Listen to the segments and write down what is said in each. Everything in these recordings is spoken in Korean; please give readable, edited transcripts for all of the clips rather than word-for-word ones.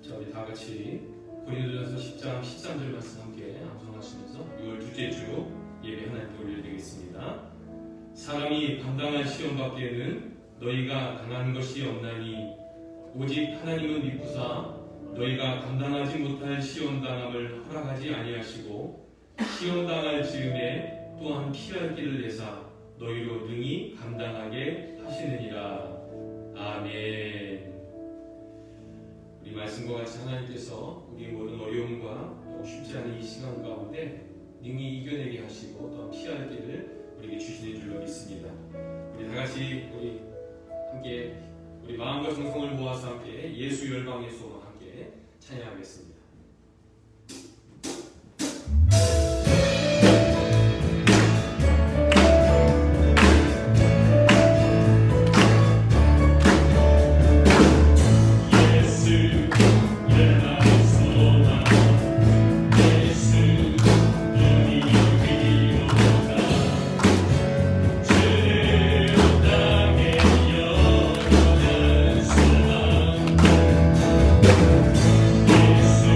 자, 우리 다 같이 고린도전서 10장 13절 말씀 함께 암송하시면서 6월 둘째 주 예배 하나님께 올려드리겠습니다. 사람이 감당할 시험 밖에는 너희가 당한 것이 없나니 오직 하나님은 믿으사 너희가 감당하지 못할 시험당함을 허락하지 아니하시고 시험당할 즈음에 또한 피할 길을 내사 너희로 능히 감당하게 하시느니라. 아멘. 우리 말씀과 같이 하나님께서 우리 모든 어려움과 또 쉽지 않은 이 시간 가운데 능히 이겨내게 하시고 또 피할 길을 우리에게 주시는 줄로 믿습니다. 우리 다 같이 우리 함께 우리 마음과 정성을 모아서 함께 예수 열방의 소망 함께 찬양하겠습니다. 예수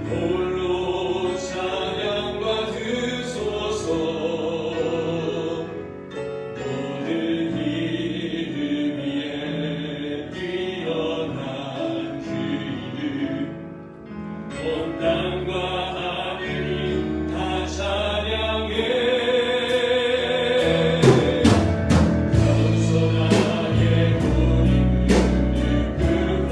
홀로 찬양 받으소서. 모든 이름 위에 뛰어난 그 이름, 온 땅과 하늘이 다 찬양해. 겸손하게 우리 무릎 꿇고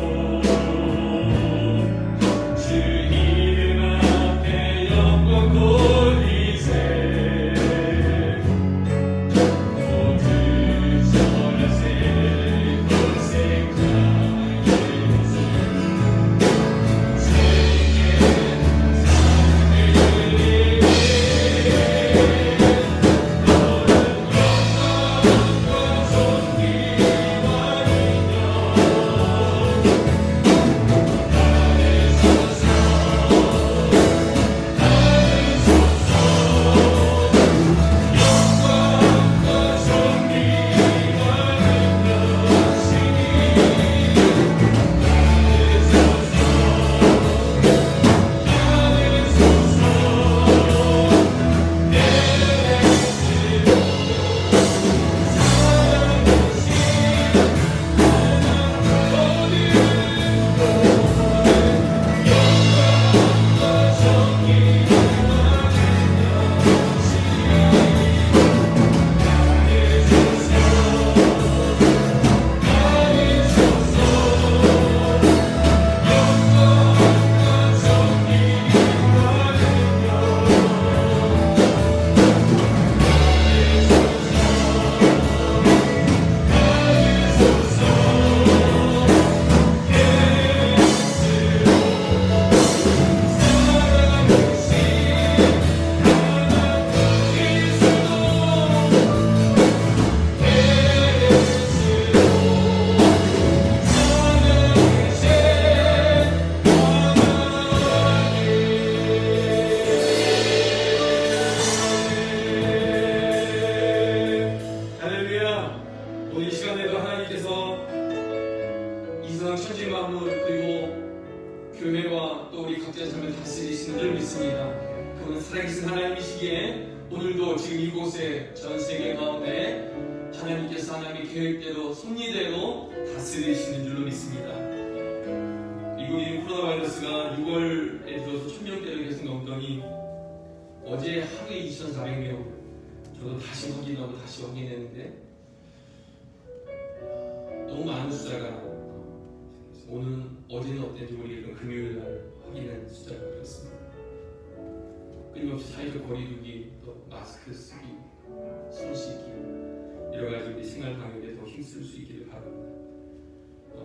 주 이름 앞에 영광 돌리세. 모두 전하세. 평생 자의 모습 세계 오늘 이 시간에도 하나님께서 이 세상 천지 만물 그리고 교회와 또 우리 각자의 삶을 다스리시는 줄 믿습니다. 그분은 살아계신 하나님이시기에 오늘도 지금 이곳에 전 세계 가운데 하나님께서 하나님의 계획대로 섭리대로 다스리시는 줄로 믿습니다. 미국인 코로나 바이러스가 6월에 들어서 1000명대를 계속 넘더니 어제 하루에 2400명, 저도 다시 확인하고 다시 확인했는데 너무 많은 숫자가 오늘 어제는 어땠는지 모르겠지만 금요일 날 확인한 숫자가 그렇습니다. 끊임없이 사회적 거리두기, 또 마스크 쓰기, 손 씻기 여러 가지 우리 생활 방역에 더 힘쓸 수 있기를 바랍니다.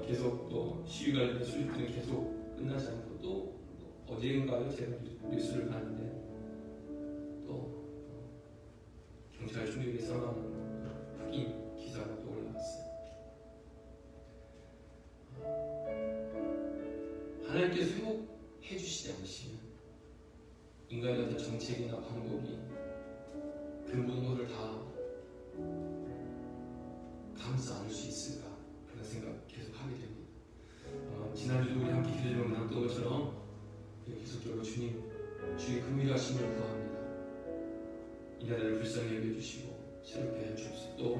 계속 또 시위 관련된 수립들은 계속 끝나지 않고 또 어제인가요? 제가 뉴스를 봤는데 또 경찰 총격에 사망한 흑인 기사가 또 올라왔어요. 하나님께서 회복해 주시지 않으시면 인간의 어떤 정책이나 방법이 그 모든 것을 다 감싸 안을 수 있을까 그런 생각 계속 하게 됩니다. 지난주도 우리 함께 기도를 나눴던 것처럼 계속적으로 주님 주의 긍휼하심을 구합니다. 이 나라를 불쌍히 여겨주시고 새롭게 해주시고 또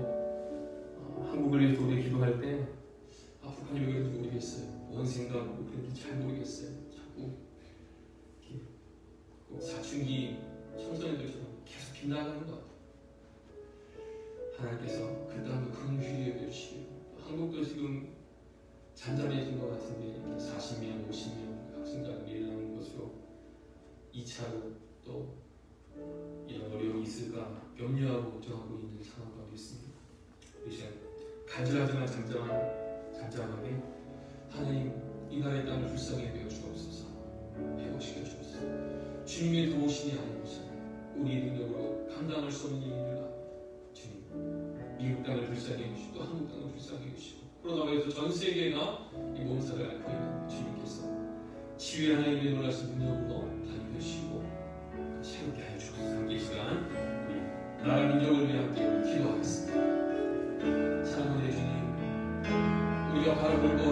한국을 위해서 우리 기도할 때 북한이 왜 그런지 모르겠어요. 뭔 생각으로 그런지 잘 모르겠어요. 자꾸 사춘기 청소년들처럼 계속 빗나가는 것 같아요. 하나님께서 그 땅도 긍휼히 여겨주시고 한국도 지금 잠잠해진 것 같은데 40명, 50명 확진자가 밀려나는 것으로 2차로 또 이런 어려움이 있을까 염려하고 걱정하고 있는 상황 가운데 있습니다. 이 시간 간절하지만 잠잠하게 하나님 이 나라의 땅을 불쌍히 여겨 주옵소서. 회복시켜 주옵소서. 주님의 도우심이 아니고서는 우리의 능력으로 감당할 수 없는 일을 주님 미국 땅을 불쌍히 해주시고 또 한국 땅을 불쌍히 해주시고 코로나로 전 세계가 이 몸살을 앓고 있는 주님께서 치유의 하나님의 놀라신 능력으로 다니시고 새롭게 하여 주옵소서. 함께 이 시간 우리 나라 민족을 위해 함께 기도하겠습니다. 사랑하는 주님, 우리가 우리가 바라볼 것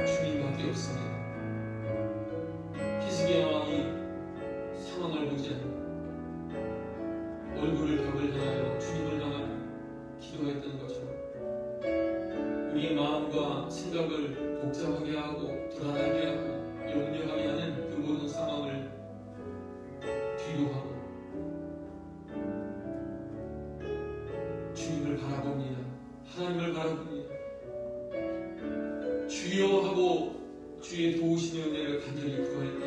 주님밖에 없습니다. 히스기야 왕이 상황을 보지 않고 얼굴을 벽을 향하여 주님을 향하여 기도했던 것처럼 우리의 마음과 생각을 복잡하게 하고 불안하게 하고 염려하게 하는 그 모든 상황을 뒤로 하고 주님을 바라봅니다. 하나님을 바라봅니다. 주여 하고 주의 도우시는 은혜를 간절히 구할 때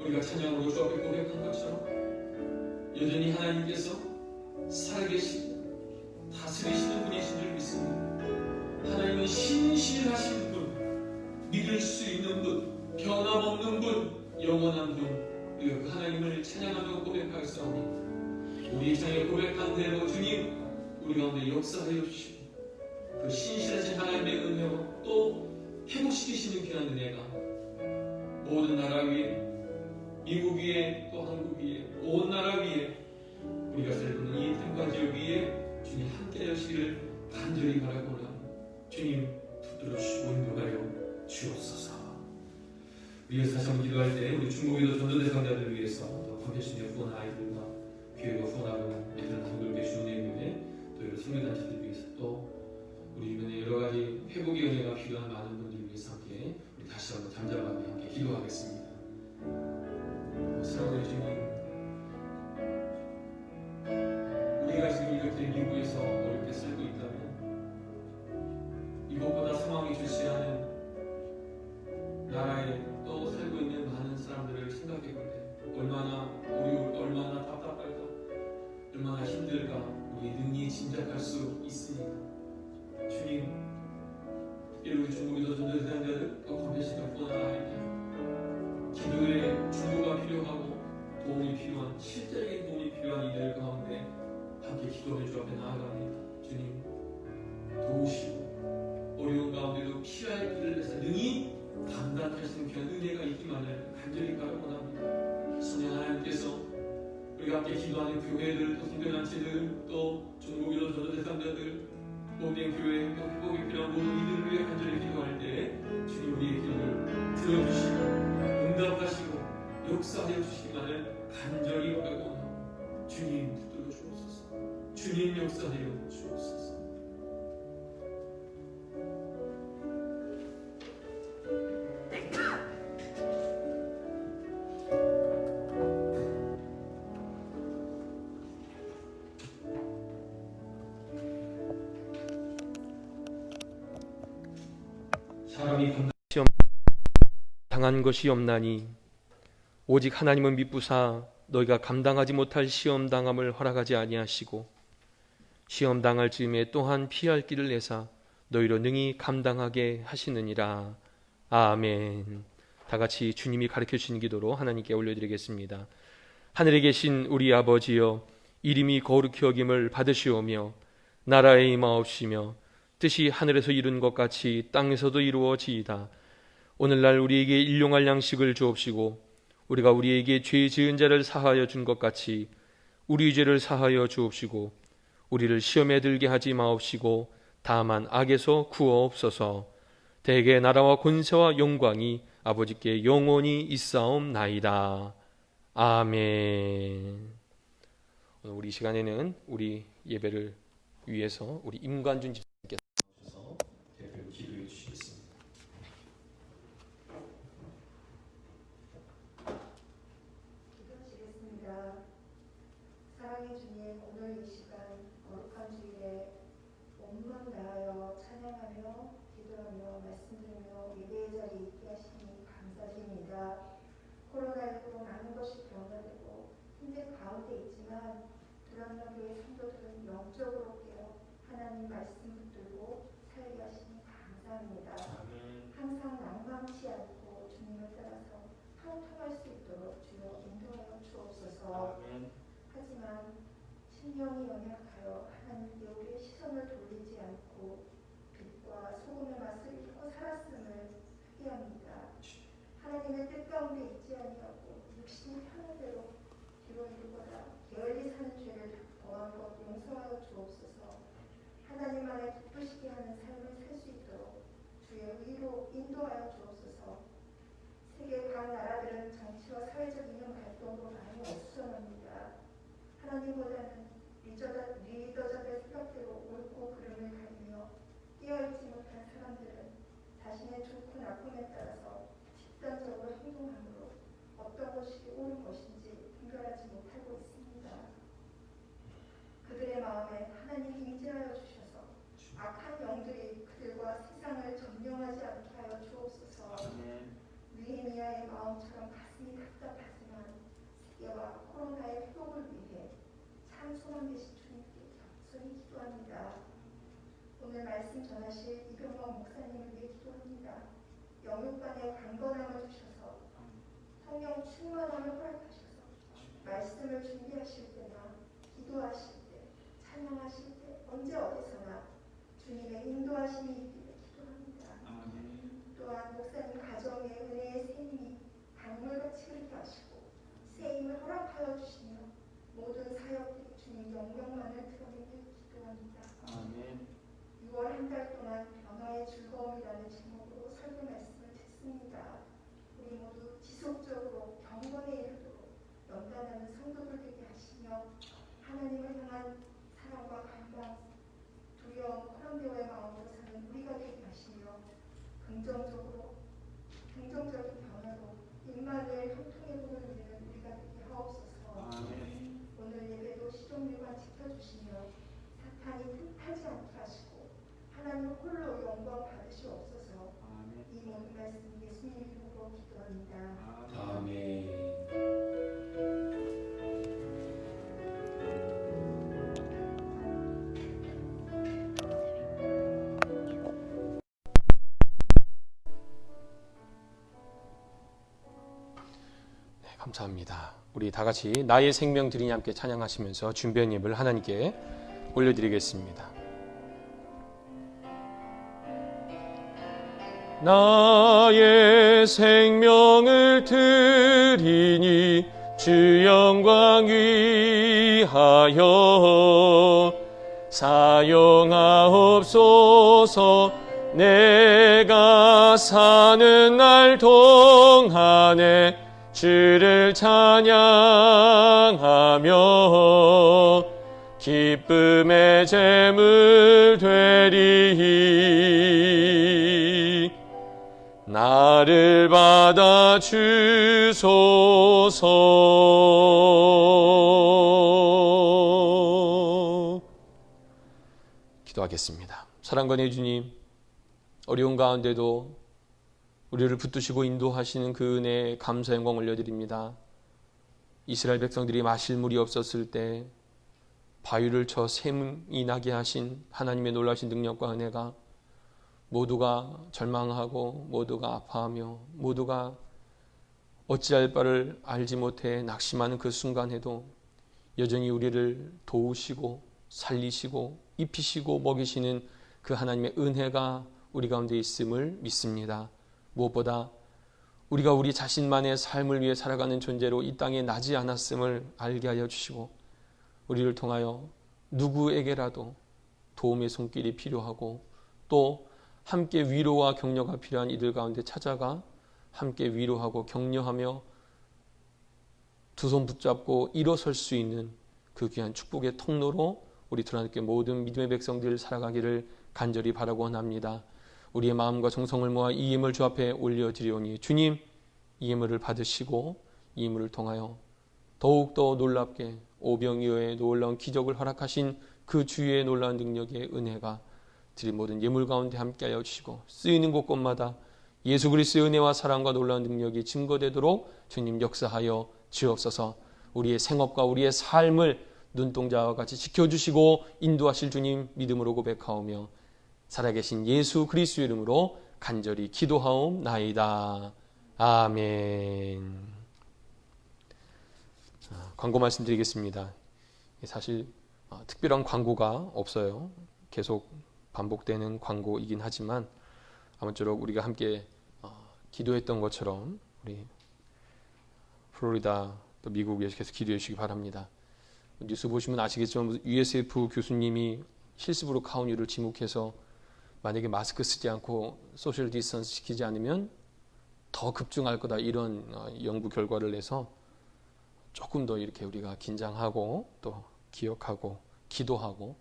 우리가 찬양으로 주 앞에 고백한 것처럼 여전히 하나님께서 살아계시고 다스리시는 분이신 줄 믿습니다. 하나님은 신실하신 분, 믿을 수 있는 분, 변함없는 분, 영원한 분, 그 하나님을 찬양하며 고백하였사오니 우리 창에 고백한 대로 주님 우리 가운데 역사하여 주시고 그 신실하신 하나님의 은혜로 또 회복시키시는 귀한 은혜가 모든 나라 위에 미국 위에 또 한국 위에 온 나라 위에 우리가 살고 있는 이 템파 지역 위에 주님 함께 하시기를 간절히 바라고나 주님 붙들어 주시고 인도하여 주옵소서. 우리가 다시 한번 기도할 때 우리 중국에도 전도 대상자들을 위해서 또 컨텐츠의 후원 아이들과 교회가 후원하는 애들을 한국에 주는 의미에 또 여러 선교단체들 위해서 또 우리 주변에 여러 가지 회복의 은혜가 필요한 많은 분들을 위해서 함께 우리 다시 한번 잠잠하게 함께 기도하겠습니다. 사랑하는 주님, 우리가 지금 이렇게 미국에서 어렵게 살고 있다면 이것보다 상황이 좋지 않은 나라에 또 살고 있는 많은 사람들을 생각해보면 얼마나 어려울까, 얼마나 답답할까, 얼마나 힘들까 우리 능히 짐작할 수 있습니다. 주님, 특별히 우리 중국에도 전도 대상자들 또 컨벤션을 뻔하나이다. 기도에 중보가 필요하고 도움이 필요한 실제적인 도움이 필요한 이들 가운데 함께 기도의 주 앞에 나아갑니다. 주님 도우시고 어려운 가운데도 피할 길을 내서 능히 감당할 수 있는 귀한 은혜가 있기만을 간절히 바라고합니다. 성령 하나님께서 우리가 함께 기도하는 교회들 또 선교단체들 또 중국에도 전도 대상자들 모든 교회 회복이 필요한 모든 이들을 위해 간절히 기도할 때 주님 우리의 기도를 들어주시고 응답하시고 역사하여 주시기만을 간절히 바라고 주님 붙들어 주옵소서. 주님 역사하여 주옵소서. 사람이 당한 것이 없나니 오직 하나님은 미쁘사 너희가 감당하지 못할 시험 당함을 허락하지 아니하시고 시험 당할 즈음에 또한 피할 길을 내사 너희로 능히 감당하게 하시느니라. 아멘. 다 같이 주님이 가르쳐 주신 기도로 하나님께 올려드리겠습니다. 하늘에 계신 우리 아버지여, 이름이 거룩히 여김을 받으시오며 나라에 임하옵시며 뜻이 하늘에서 이룬 것 같이 땅에서도 이루어지이다. 오늘날 우리에게 일용할 양식을 주옵시고 우리가 우리에게 죄 지은 자를 사하여 준 것 같이 우리 죄를 사하여 주옵시고 우리를 시험에 들게 하지 마옵시고 다만 악에서 구하옵소서. 대개 나라와 권세와 영광이 아버지께 영원히 있사옵나이다. 아멘. 오늘 우리 시간에는 우리 예배를 위해서 우리 임관준 집사님께서 나오셔서 대표로 기도해 주시겠습니다. 기도하시겠습니다. 사랑의 주님, 오늘 이 시간 거룩한 주일에 온몸 다하여 찬양하며 기도하며 말씀 들으며 예배의 자리에 있게 하시니 감사드립니다. 코로나19로 많은 것이 변화되고 힘든 가운데 있지만 두란노교회 성도들은 영적으로 깨어 하나님 말씀 붙들고 살게 하시니 감사합니다. 항상 낭망치 않고 주님을 따라서 한통할 수 있도록 주여 인도하여 주옵소서. 하지만 신령이 연약하여 하나님께 우리의 시선을 돌리지 않고 빛과 소금의 맛을 잃고 살았음을 회개합니다. 하나님의 뜻 가운데 있지 아니하고 육신이 편한 대로 뒤로 이루거나 게을리 사는 죄를 범한 것 용서하여 주옵소서. 하나님만의 기쁘시게 하는 삶을 살 수 있도록 정도로 많이 어수선합니다. 하나님보다는 리더자들 생각대로 옳고 그름을 가리며 깨어있지 못한 사람들은 자신의 좋고 나쁨에 따라서 집단적으로 행동함으로 어떤 것이 옳은 것인지 분별하지 못하고 있습니다. 그들의 마음에 하나님이 임재하여 주셔서 악한 영들이 그들과 세상을 점령하지 않게 하여 주옵소서. 느헤미야의 마음처럼 가슴이 답답하지만 세계와 코로나의 회복을 위해 참 소망 되신 주님께 겸손히 기도합니다. 오늘 말씀 전하실 이병헌 목사님을 위해 기도합니다. 영육간의 강건함을 주셔서 성령 충만함을 허락하셔서 말씀을 준비하실 때나 기도하실 때, 찬양하실 때, 언제 어디서나 주님의 인도하심이 있기를 기도합니다. 또한 목사님 가정에 은혜의 샘이 강물같이 흐르게 하시고 새 힘을 허락하여 주시며 모든 사역들이 주님 영광만을 드러내길 기도합니다. 6월 한 달 동안 변화의 즐거움이라는 제목으로 설교 말씀을 듣습니다. 우리 모두 지속적으로 경건에 이르도록 연단하는 성도들 되게 하시며 하나님을 향한 사랑과 갈망, 두려움, 코란대오의 마음으로 사는 우리가 되게 하시며 긍정적인 변화로 임마누엘 형통의 복을 누리는 우리가 되게 하옵소서. 오늘 예배도 시종일관 지켜주시며 사탄이 틈타지 않게 하시고 하나님 홀로 영광 받으시옵소서. 이 모든 말씀 예수님 이름으로 기도합니다. 아멘. 감사합니다. 우리 다 같이 나의 생명 드리니 함께 찬양하시면서 준비한 예배를 하나님께 올려드리겠습니다. 나의 생명을 드리니 주 영광 위하여 사용하옵소서. 내가 사는 날 동안에 주를 찬양하며 기쁨의 제물 되리이. 나를 받아 주소서. 기도하겠습니다. 사랑과 내 주님, 어려운 가운데도 우리를 붙드시고 인도하시는 그 은혜에 감사 영광 올려드립니다. 이스라엘 백성들이 마실 물이 없었을 때 바위를 쳐 샘이 나게 하신 하나님의 놀라신 능력과 은혜가 모두가 절망하고 모두가 아파하며 모두가 어찌할 바를 알지 못해 낙심하는 그 순간에도 여전히 우리를 도우시고 살리시고 입히시고 먹이시는 그 하나님의 은혜가 우리 가운데 있음을 믿습니다. 무엇보다 우리가 우리 자신만의 삶을 위해 살아가는 존재로 이 땅에 나지 않았음을 알게 하여 주시고 우리를 통하여 누구에게라도 도움의 손길이 필요하고 또 함께 위로와 격려가 필요한 이들 가운데 찾아가 함께 위로하고 격려하며 두 손 붙잡고 일어설 수 있는 그 귀한 축복의 통로로 우리 하나님께 모든 믿음의 백성들 살아가기를 간절히 바라고 원합니다. 우리의 마음과 정성을 모아 이 예물 주 앞에 올려드리오니 주님, 이 예물을 받으시고 이 예물을 통하여 더욱더 놀랍게 오병이어의 놀라운 기적을 허락하신 그 주의 놀라운 능력의 은혜가 드린 모든 예물 가운데 함께하여 주시고 쓰이는 곳곳마다 예수 그리스도의 은혜와 사랑과 놀라운 능력이 증거되도록 주님 역사하여 주옵소서. 우리의 생업과 우리의 삶을 눈동자와 같이 지켜주시고 인도하실 주님 믿음으로 고백하오며 살아계신 예수 그리스도의 이름으로 간절히 기도하옵나이다. 아멘. 광고 말씀드리겠습니다. 사실 특별한 광고가 없어요. 계속 반복되는 광고이긴 하지만 아무쪼록 우리가 함께 기도했던 것처럼 우리 플로리다 또 미국에 계속 기도해 주시기 바랍니다. 뉴스 보시면 아시겠지만 USF 교수님이 힐스브룩 카운티를 지목해서 만약에 마스크 쓰지 않고 소셜 디스턴스 지키지 않으면 더 급증할 거다 이런 연구 결과를 내서 조금 더 이렇게 우리가 긴장하고 또 기억하고 기도하고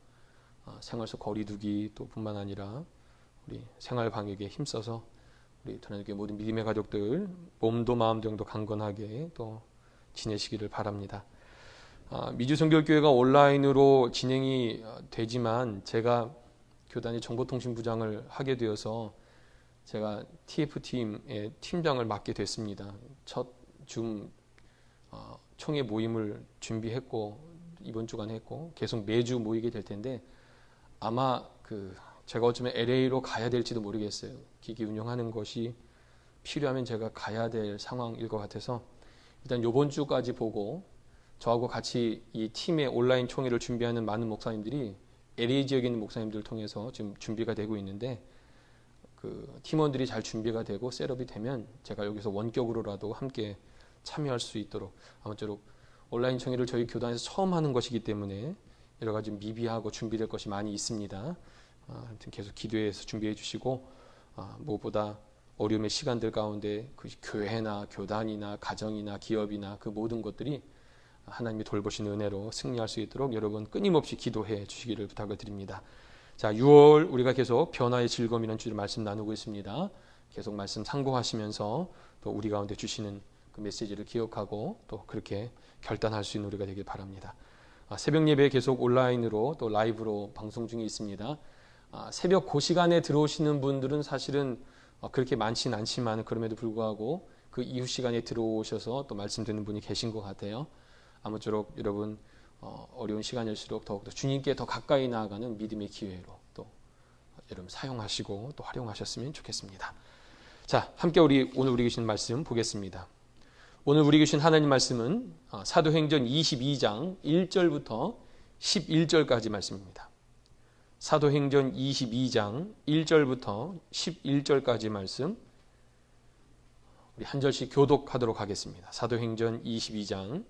생활 속 거리두기 또 뿐만 아니라 우리 생활 방역에 힘써서 우리 터널교회 모든 믿음의 가족들 몸도 마음도 강건하게 또 지내시기를 바랍니다. 미주성결교회가 온라인으로 진행이 되지만 제가 교단의 정보통신부장을 하게 되어서 제가 TF팀의 팀장을 맡게 됐습니다. 첫 줌 총회 모임을 준비했고 이번 주간 했고 계속 매주 모이게 될 텐데 아마 제가 어쩌면 LA로 가야 될지도 모르겠어요. 기기 운영하는 것이 필요하면 제가 가야 될 상황일 것 같아서 일단 이번 주까지 보고 저하고 같이 이 팀의 온라인 총회를 준비하는 많은 목사님들이 LA 지역에 있는 목사님들을 통해서 지금 준비가 되고 있는데 팀원들이 잘 준비가 되고 셋업이 되면 제가 여기서 원격으로라도 함께 참여할 수 있도록 아무쪼록 온라인 총회를 저희 교단에서 처음 하는 것이기 때문에 여러 가지 미비하고 준비될 것이 많이 있습니다. 아무튼 계속 기도해서 준비해 주시고 무엇보다 어려움의 시간들 가운데 그 교회나 교단이나 가정이나 기업이나 그 모든 것들이 하나님이 돌보시는 은혜로 승리할 수 있도록 여러분 끊임없이 기도해 주시기를 부탁을 드립니다. 자, 6월 우리가 계속 변화의 즐거움이라는 주제로 말씀 나누고 있습니다. 계속 말씀 상고하시면서 또 우리 가운데 주시는 그 메시지를 기억하고 또 그렇게 결단할 수 있는 우리가 되길 바랍니다. 새벽 예배 계속 온라인으로 또 라이브로 방송 중에 있습니다. 새벽 그 시간에 들어오시는 분들은 사실은 그렇게 많지는 않지만 그럼에도 불구하고 그 이후 시간에 들어오셔서 또 말씀 듣는 분이 계신 것 같아요. 아무쪼록 여러분 어려운 시간일수록 더욱더 주님께 더 가까이 나아가는 믿음의 기회로 또 여러분 사용하시고 또 활용하셨으면 좋겠습니다. 자, 함께 오늘 우리 주신 말씀 보겠습니다. 오늘 우리 주신 하나님 말씀은 사도행전 22장 1절부터 11절까지 말씀입니다. 사도행전 22장 1절부터 11절까지 말씀 우리 한 절씩 교독하도록 하겠습니다. 사도행전 22장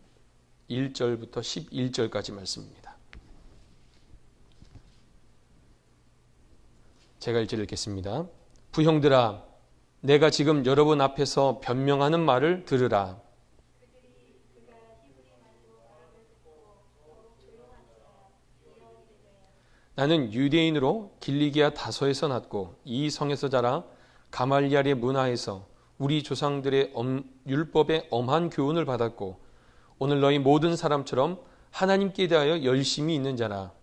1절부터 11절까지 말씀입니다. 제가 1절 읽겠습니다. 부형들아, 내가 지금 여러분 앞에서 변명하는 말을 들으라. 나는 유대인으로 길리기아 다소에서 났고 이 성에서 자라 가말리알의 문화에서 우리 조상들의 율법의 엄한 교훈을 받았고 오늘 너희 모든 사람처럼 하나님께 대하여 열심히 있는 자라.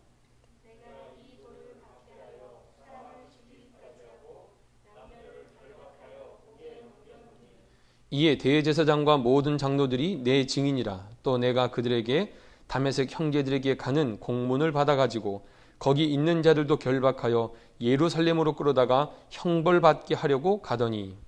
이에 대제사장과 모든 장로들이 내 증인이라. 또 내가 그들에게 다메섹 형제들에게 가는 공문을 받아가지고 거기 있는 자들도 결박하여 예루살렘으로 끌어다가 형벌받게 하려고 가더니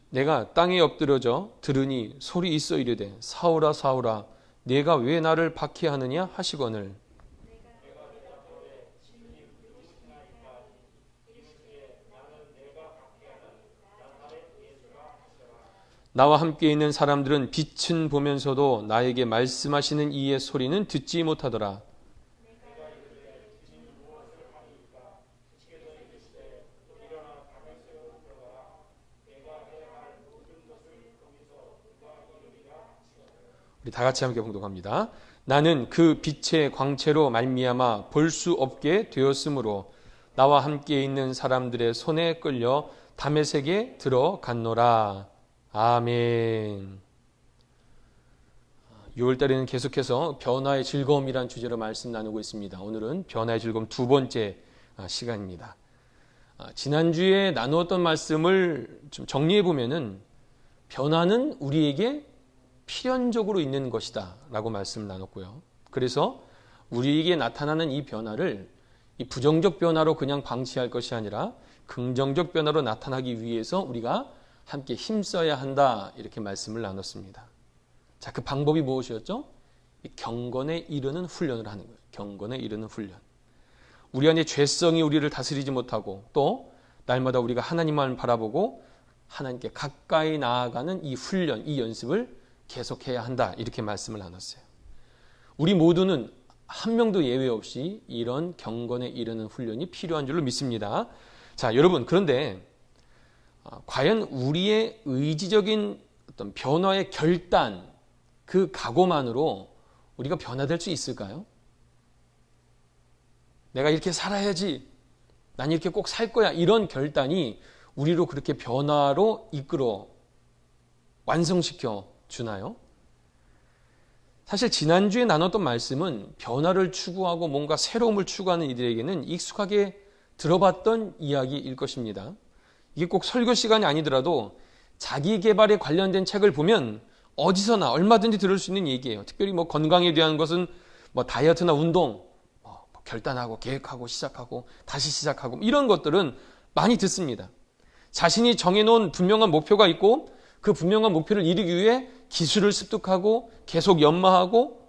내가 땅에 엎드려져 들으니 소리 있어 이르되 사울아 사울아 내가 왜 나를 박해하느냐 하시거늘 나와 함께 있는 사람들은 빛은 보면서도 나에게 말씀하시는 이의 소리는 듣지 못하더라. 우리 다 같이 함께 봉독합니다. 나는 그 빛의 광채로 말미암아 볼 수 없게 되었으므로 나와 함께 있는 사람들의 손에 끌려 다메섹에 들어갔노라. 아멘. 6월달에는 계속해서 변화의 즐거움이란 주제로 말씀 나누고 있습니다. 오늘은 변화의 즐거움 두 번째 시간입니다. 지난주에 나누었던 말씀을 좀 정리해 보면은 변화는 우리에게 필연적으로 있는 것이다 라고 말씀을 나눴고요. 그래서 우리에게 나타나는 이 변화를 이 부정적 변화로 그냥 방치할 것이 아니라 긍정적 변화로 나타나기 위해서 우리가 함께 힘써야 한다 이렇게 말씀을 나눴습니다. 자, 그 방법이 무엇이었죠? 이 경건에 이르는 훈련을 하는 거예요. 경건에 이르는 훈련. 우리 안에 죄성이 우리를 다스리지 못하고 또 날마다 우리가 하나님만 바라보고 하나님께 가까이 나아가는 이 훈련, 이 연습을 계속해야 한다 이렇게 말씀을 나눴어요. 우리 모두는 한 명도 예외 없이 이런 경건에 이르는 훈련이 필요한 줄로 믿습니다. 자, 여러분, 그런데 과연 우리의 의지적인 어떤 변화의 결단, 그 각오만으로 우리가 변화될 수 있을까요? 내가 이렇게 살아야지, 난 이렇게 꼭 살 거야, 이런 결단이 우리로 그렇게 변화로 이끌어 완성시켜 주나요? 사실 지난주에 나눴던 말씀은 변화를 추구하고 뭔가 새로움을 추구하는 이들에게는 익숙하게 들어봤던 이야기일 것입니다. 이게 꼭 설교 시간이 아니더라도 자기 개발에 관련된 책을 보면 어디서나 얼마든지 들을 수 있는 얘기예요. 특별히 뭐 건강에 대한 것은 뭐 다이어트나 운동, 결단하고 계획하고 시작하고 다시 시작하고 이런 것들은 많이 듣습니다. 자신이 정해놓은 분명한 목표가 있고 그 분명한 목표를 이루기 위해 기술을 습득하고 계속 연마하고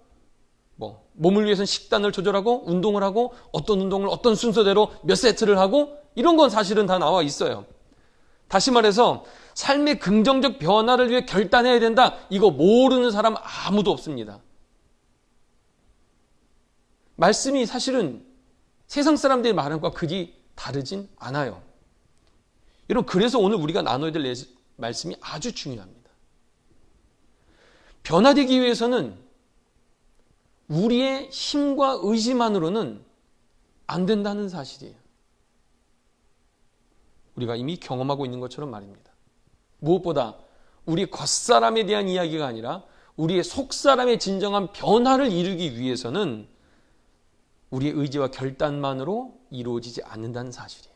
몸을 위해서는 식단을 조절하고 운동을 하고 어떤 운동을 어떤 순서대로 몇 세트를 하고 이런 건 사실은 다 나와 있어요. 다시 말해서 삶의 긍정적 변화를 위해 결단해야 된다. 이거 모르는 사람 아무도 없습니다. 말씀이 사실은 세상 사람들의 말과 그리 다르진 않아요. 여러분, 그래서 오늘 우리가 나눠야 될 말씀이 아주 중요합니다. 변화되기 위해서는 우리의 힘과 의지만으로는 안 된다는 사실이에요. 우리가 이미 경험하고 있는 것처럼 말입니다. 무엇보다 우리 겉사람에 대한 이야기가 아니라 우리의 속사람의 진정한 변화를 이루기 위해서는 우리의 의지와 결단만으로 이루어지지 않는다는 사실이에요.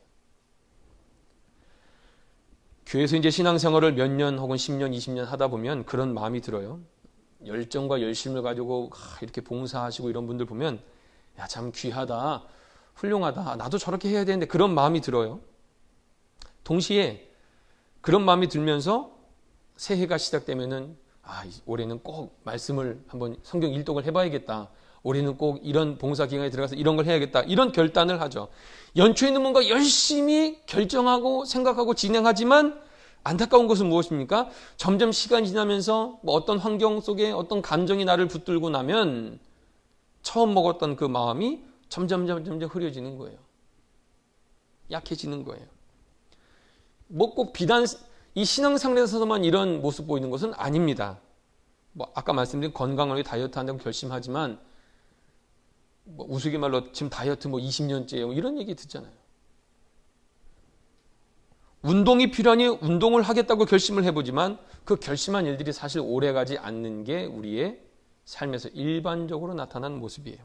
교회에서 이제 신앙생활을 몇 년 혹은 10년, 20년 하다 보면 그런 마음이 들어요. 열정과 열심을 가지고 이렇게 봉사하시고 이런 분들 보면 야, 참 귀하다, 훌륭하다, 나도 저렇게 해야 되는데 그런 마음이 들어요. 동시에 그런 마음이 들면서 새해가 시작되면은 올해는 꼭 말씀을 한번 성경 일독을 해봐야겠다. 올해는 꼭 이런 봉사 기간에 들어가서 이런 걸 해야겠다. 이런 결단을 하죠. 연초에는 뭔가 열심히 결정하고 생각하고 진행하지만 안타까운 것은 무엇입니까? 점점 시간이 지나면서 어떤 환경 속에 어떤 감정이 나를 붙들고 나면 처음 먹었던 그 마음이 점점 흐려지는 거예요. 약해지는 거예요. 꼭 비단 이 신앙생활에서만 이런 모습 보이는 것은 아닙니다. 아까 말씀드린 건강을 위해 다이어트 한다고 결심하지만 우스갯말로 지금 다이어트 20년째예요. 이런 얘기 듣잖아요. 운동이 필요하니 운동을 하겠다고 결심을 해보지만 그 결심한 일들이 사실 오래가지 않는 게 우리의 삶에서 일반적으로 나타나는 모습이에요.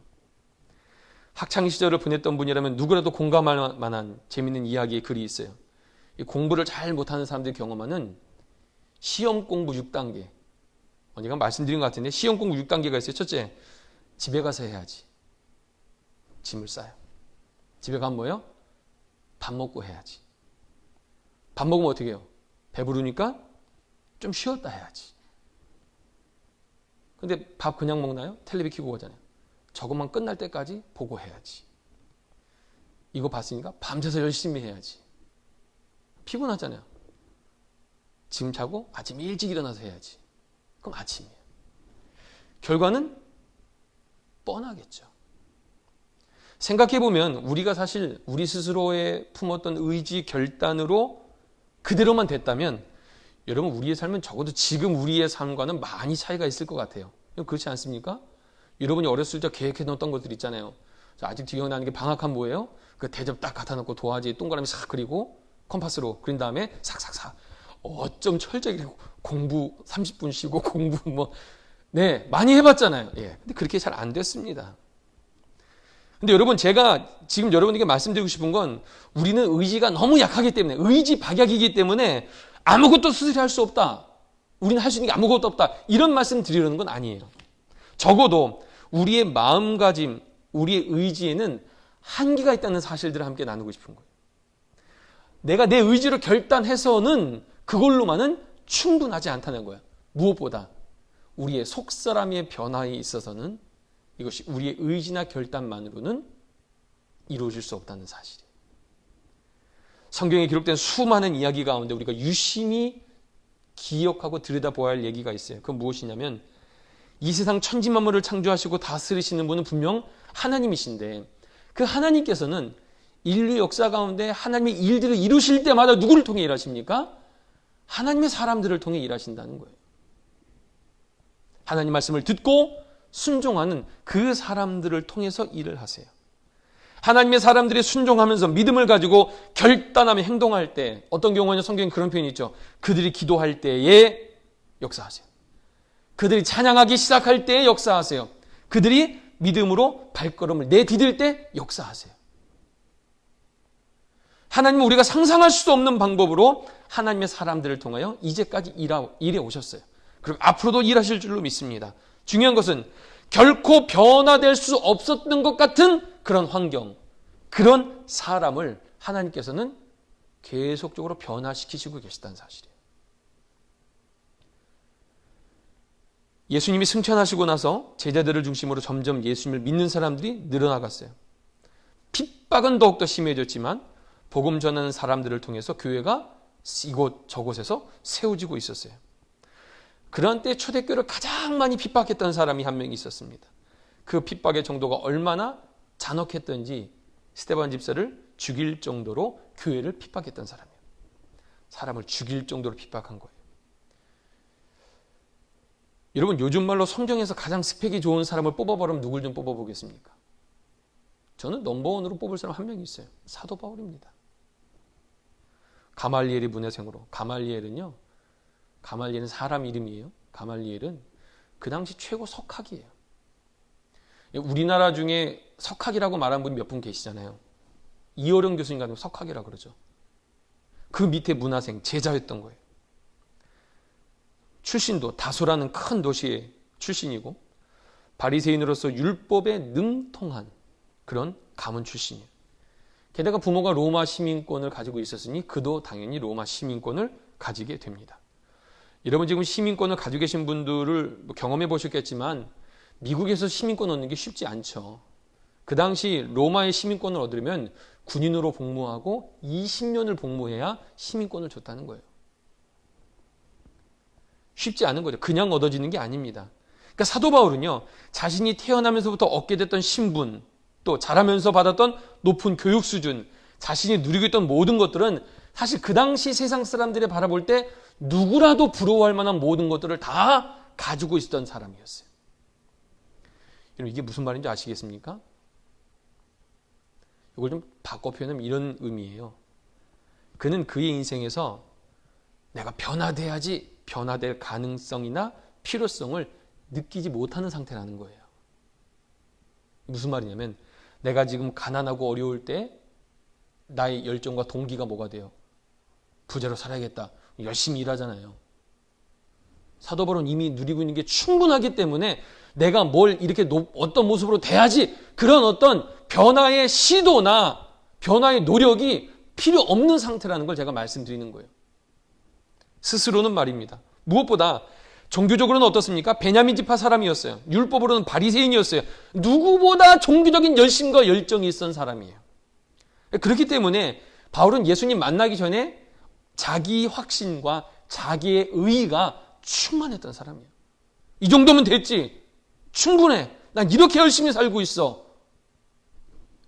학창 시절을 보냈던 분이라면 누구라도 공감할 만한 재미있는 이야기의 글이 있어요. 이 공부를 잘 못하는 사람들이 경험하는 시험 공부 6단계. 언니가 말씀드린 것 같은데 시험 공부 6단계가 있어요. 첫째, 집에 가서 해야지. 짐을 싸요. 집에 가면 뭐예요? 밥 먹고 해야지. 밥 먹으면 어떻게 해요? 배부르니까 좀 쉬었다 해야지. 근데 밥 그냥 먹나요? 텔레비 켜고 가잖아요. 저것만 끝날 때까지 보고 해야지. 이거 봤으니까 밤새서 열심히 해야지. 피곤하잖아요. 지금 자고 아침 일찍 일어나서 해야지. 그럼 아침이에요. 결과는 뻔하겠죠. 생각해보면 우리가 사실 우리 스스로의 품었던 의지, 결단으로 그대로만 됐다면 여러분 우리의 삶은 적어도 지금 우리의 삶과는 많이 차이가 있을 것 같아요. 그렇지 않습니까? 여러분이 어렸을 때 계획해 놓았던 것들 있잖아요. 아직 기억나는 게 방학하면 뭐예요? 그 대접 딱 갖다 놓고 도화지 동그라미 싹 그리고 컴파스로 그린 다음에 싹싹싹 어쩜 철저히 공부 30분 쉬고 공부 많이 해봤잖아요. 근데 그렇게 잘 안 됐습니다. 근데 여러분 제가 지금 여러분에게 말씀드리고 싶은 건 우리는 의지가 너무 약하기 때문에 의지 박약이기 때문에 아무것도 스스로 할 수 없다. 우리는 할 수 있는 게 아무것도 없다. 이런 말씀 드리려는 건 아니에요. 적어도 우리의 마음가짐, 우리의 의지에는 한계가 있다는 사실들을 함께 나누고 싶은 거예요. 내가 내 의지로 결단해서는 그걸로만은 충분하지 않다는 거야. 무엇보다 우리의 속사람의 변화에 있어서는 이것이 우리의 의지나 결단만으로는 이루어질 수 없다는 사실이에요. 성경에 기록된 수많은 이야기 가운데 우리가 유심히 기억하고 들여다보아야 할 얘기가 있어요. 그건 무엇이냐면 이 세상 천지만물을 창조하시고 다스리시는 분은 분명 하나님이신데 그 하나님께서는 인류 역사 가운데 하나님의 일들을 이루실 때마다 누구를 통해 일하십니까? 하나님의 사람들을 통해 일하신다는 거예요. 하나님 말씀을 듣고 순종하는 그 사람들을 통해서 일을 하세요. 하나님의 사람들이 순종하면서 믿음을 가지고 결단하며 행동할 때, 어떤 경우에는 성경에 그런 표현이 있죠. 그들이 기도할 때에 역사하세요. 그들이 찬양하기 시작할 때에 역사하세요. 그들이 믿음으로 발걸음을 내디딜 때 역사하세요. 하나님은 우리가 상상할 수 없는 방법으로 하나님의 사람들을 통하여 이제까지 일해 오셨어요. 그리고 앞으로도 일하실 줄로 믿습니다. 중요한 것은 결코 변화될 수 없었던 것 같은 그런 환경, 그런 사람을 하나님께서는 계속적으로 변화시키시고 계시다는 사실이에요. 예수님이 승천하시고 나서 제자들을 중심으로 점점 예수님을 믿는 사람들이 늘어나갔어요. 핍박은 더욱더 심해졌지만 복음 전하는 사람들을 통해서 교회가 이곳 저곳에서 세워지고 있었어요. 그런 때 초대교회를 가장 많이 핍박했던 사람이 한 명 있었습니다. 그 핍박의 정도가 얼마나 잔혹했던지 스데반 집사를 죽일 정도로 교회를 핍박했던 사람이에요. 사람을 죽일 정도로 핍박한 거예요. 여러분, 요즘 말로 성경에서 가장 스펙이 좋은 사람을 뽑아보라면 누굴 좀 뽑아보겠습니까? 저는 넘버원으로 뽑을 사람 한 명 있어요. 사도 바울입니다. 가말리엘이 문해생으로. 가말리엘은 사람 이름이에요. 가말리엘은 그 당시 최고 석학이에요. 우리나라 중에 석학이라고 말하는 분이 몇 분 계시잖아요. 이어령 교수님 같은 석학이라고 그러죠. 그 밑에 문화생, 제자였던 거예요. 출신도 다소라는 큰 도시의 출신이고 바리새인으로서 율법에 능통한 그런 가문 출신이에요. 게다가 부모가 로마 시민권을 가지고 있었으니 그도 당연히 로마 시민권을 가지게 됩니다. 여러분, 지금 시민권을 가지고 계신 분들을 경험해 보셨겠지만 미국에서 시민권 얻는 게 쉽지 않죠. 그 당시 로마의 시민권을 얻으려면 군인으로 복무하고 20년을 복무해야 시민권을 줬다는 거예요. 쉽지 않은 거죠. 그냥 얻어지는 게 아닙니다. 그러니까 사도 바울은요, 자신이 태어나면서부터 얻게 됐던 신분, 또 자라면서 받았던 높은 교육 수준, 자신이 누리고 있던 모든 것들은 사실 그 당시 세상 사람들이 바라볼 때 누구라도 부러워할 만한 모든 것들을 다 가지고 있었던 사람이었어요. 여러분, 이게 무슨 말인지 아시겠습니까? 이걸 좀 바꿔 표현하면 이런 의미예요. 그는 그의 인생에서 내가 변화돼야지 변화될 가능성이나 필요성을 느끼지 못하는 상태라는 거예요. 무슨 말이냐면 내가 지금 가난하고 어려울 때 나의 열정과 동기가 뭐가 돼요? 부자로 살아야겠다. 열심히 일하잖아요. 사도 바울은 이미 누리고 있는 게 충분하기 때문에 내가 뭘 이렇게 어떤 모습으로 돼야지 그런 어떤 변화의 시도나 변화의 노력이 필요 없는 상태라는 걸 제가 말씀드리는 거예요. 스스로는 말입니다. 무엇보다 종교적으로는 어떻습니까? 베냐민 지파 사람이었어요. 율법으로는 바리새인이었어요. 누구보다 종교적인 열심과 열정이 있었던 사람이에요. 그렇기 때문에 바울은 예수님 만나기 전에 자기 확신과 자기의 의의가 충만했던 사람이에요. 이 정도면 됐지. 충분해. 난 이렇게 열심히 살고 있어.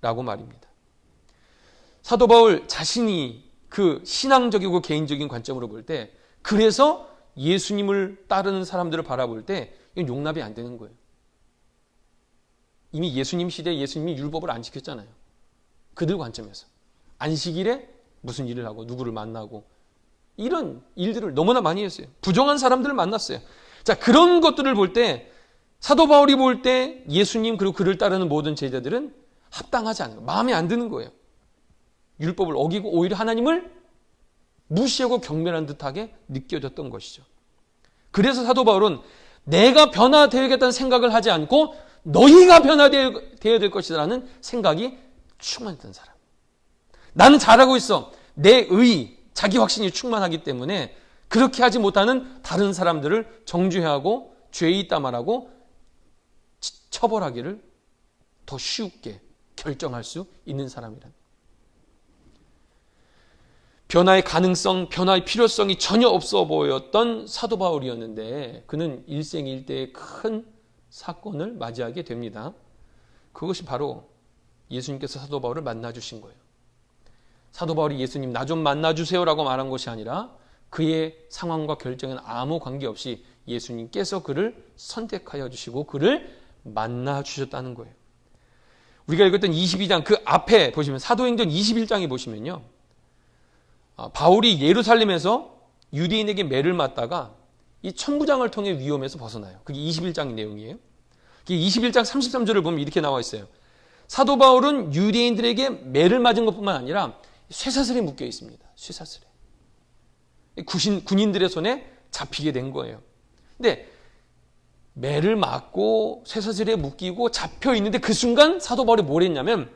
라고 말입니다. 사도 바울 자신이 그 신앙적이고 개인적인 관점으로 볼 때, 그래서 예수님을 따르는 사람들을 바라볼 때 이건 용납이 안 되는 거예요. 이미 예수님 시대에 예수님이 율법을 안 지켰잖아요. 그들 관점에서. 안식일에 무슨 일을 하고 누구를 만나고 이런 일들을 너무나 많이 했어요. 부정한 사람들을 만났어요. 자, 그런 것들을 볼 때 사도 바울이 볼 때 예수님 그리고 그를 따르는 모든 제자들은 합당하지 않은 거예요. 마음에 안 드는 거예요. 율법을 어기고 오히려 하나님을 무시하고 경멸한 듯하게 느껴졌던 것이죠. 그래서 사도 바울은 내가 변화되어야겠다는 생각을 하지 않고 너희가 변화되어야 될 것이라는 생각이 충만했던 사람. 나는 잘하고 있어. 내 의, 자기 확신이 충만하기 때문에 그렇게 하지 못하는 다른 사람들을 정죄하고 죄에 있다 말하고 처벌하기를 더 쉽게 결정할 수 있는 사람이란. 변화의 가능성, 변화의 필요성이 전혀 없어 보였던 사도 바울이었는데 그는 일생일대의 큰 사건을 맞이하게 됩니다. 그것이 바로 예수님께서 사도 바울을 만나주신 거예요. 사도 바울이 예수님 나 좀 만나주세요라고 말한 것이 아니라 그의 상황과 결정에는 아무 관계없이 예수님께서 그를 선택하여 주시고 그를 만나 주셨다는 거예요. 우리가 읽었던 22장 그 앞에 보시면 사도행전 21장에 보시면요. 바울이 예루살렘에서 유대인에게 매를 맞다가 이 천부장을 통해 위험에서 벗어나요. 그게 21장 내용이에요. 21장 33절을 보면 이렇게 나와 있어요. 사도 바울은 유대인들에게 매를 맞은 것뿐만 아니라 쇠사슬에 묶여 있습니다. 쇠사슬에. 군인들의 손에 잡히게 된 거예요. 근데 매를 맞고 쇠사슬에 묶이고 잡혀 있는데 그 순간 사도 바울이 뭘 했냐면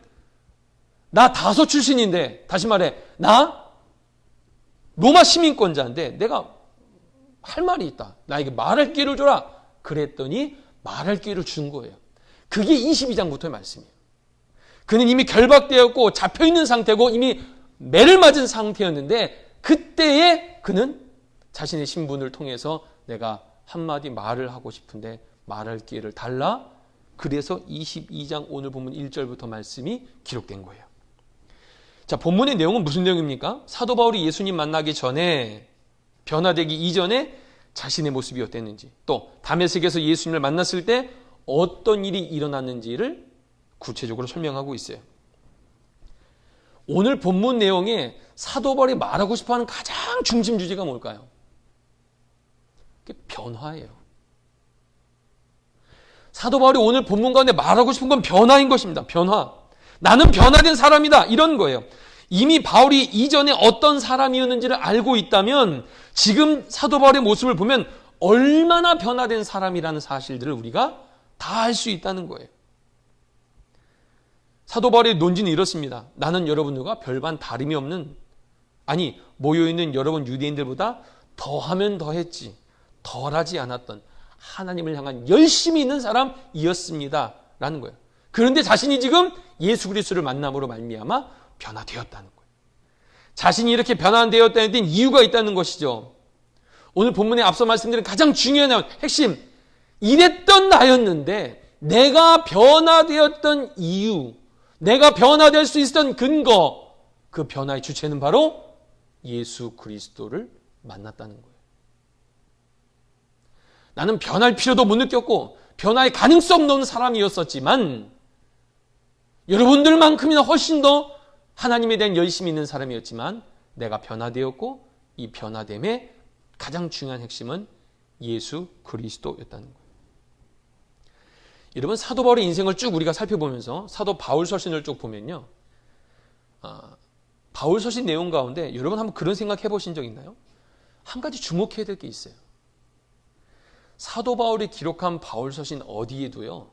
나 다소 출신인데 다시 말해 나 로마 시민권자인데 내가 할 말이 있다. 나에게 말할 기회를 줘라. 그랬더니 말할 기회를 준 거예요. 그게 22장부터의 말씀이에요. 그는 이미 결박되었고 잡혀있는 상태고 이미 매를 맞은 상태였는데 그때에 그는 자신의 신분을 통해서 내가 한마디 말을 하고 싶은데 말할 기회를 달라. 그래서 22장 오늘 보면 1절부터 말씀이 기록된 거예요. 자, 본문의 내용은 무슨 내용입니까? 사도 바울이 예수님 만나기 전에 변화되기 이전에 자신의 모습이 어땠는지 또 다메섹에서 예수님을 만났을 때 어떤 일이 일어났는지를 구체적으로 설명하고 있어요. 오늘 본문 내용에 사도 바울이 말하고 싶어하는 가장 중심 주제가 뭘까요? 그게 변화예요. 사도 바울이 오늘 본문 가운데 말하고 싶은 건 변화인 것입니다. 변화. 나는 변화된 사람이다. 이런 거예요. 이미 바울이 이전에 어떤 사람이었는지를 알고 있다면 지금 사도 바울의 모습을 보면 얼마나 변화된 사람이라는 사실들을 우리가 다 알 수 있다는 거예요. 사도 바울의 논지는 이렇습니다. 나는 여러분들과 별반 다름이 없는 아니 모여있는 여러분 유대인들보다 더하면 더했지 덜하지 않았던 하나님을 향한 열심히 있는 사람이었습니다. 라는 거예요. 그런데 자신이 지금 예수 그리스도를 만남으로 말미암아 변화되었다는 거예요. 자신이 이렇게 변화되었다는 데는 이유가 있다는 것이죠. 오늘 본문에 앞서 말씀드린 가장 중요한 핵심 이랬던 나였는데 내가 변화되었던 이유 내가 변화될 수 있었던 근거 그 변화의 주체는 바로 예수 그리스도를 만났다는 거예요. 나는 변할 필요도 못 느꼈고 변화의 가능성도 없는 사람이었었지만 여러분들만큼이나 훨씬 더 하나님에 대한 열심이 있는 사람이었지만 내가 변화되었고 이 변화됨의 가장 중요한 핵심은 예수 그리스도였다는 거예요. 여러분 사도 바울의 인생을 쭉 우리가 살펴보면서 사도 바울 서신을 쭉 보면요. 바울 서신 내용 가운데 여러분 한번 그런 생각 해보신 적 있나요? 한 가지 주목해야 될 게 있어요. 사도 바울이 기록한 바울 서신 어디에도요.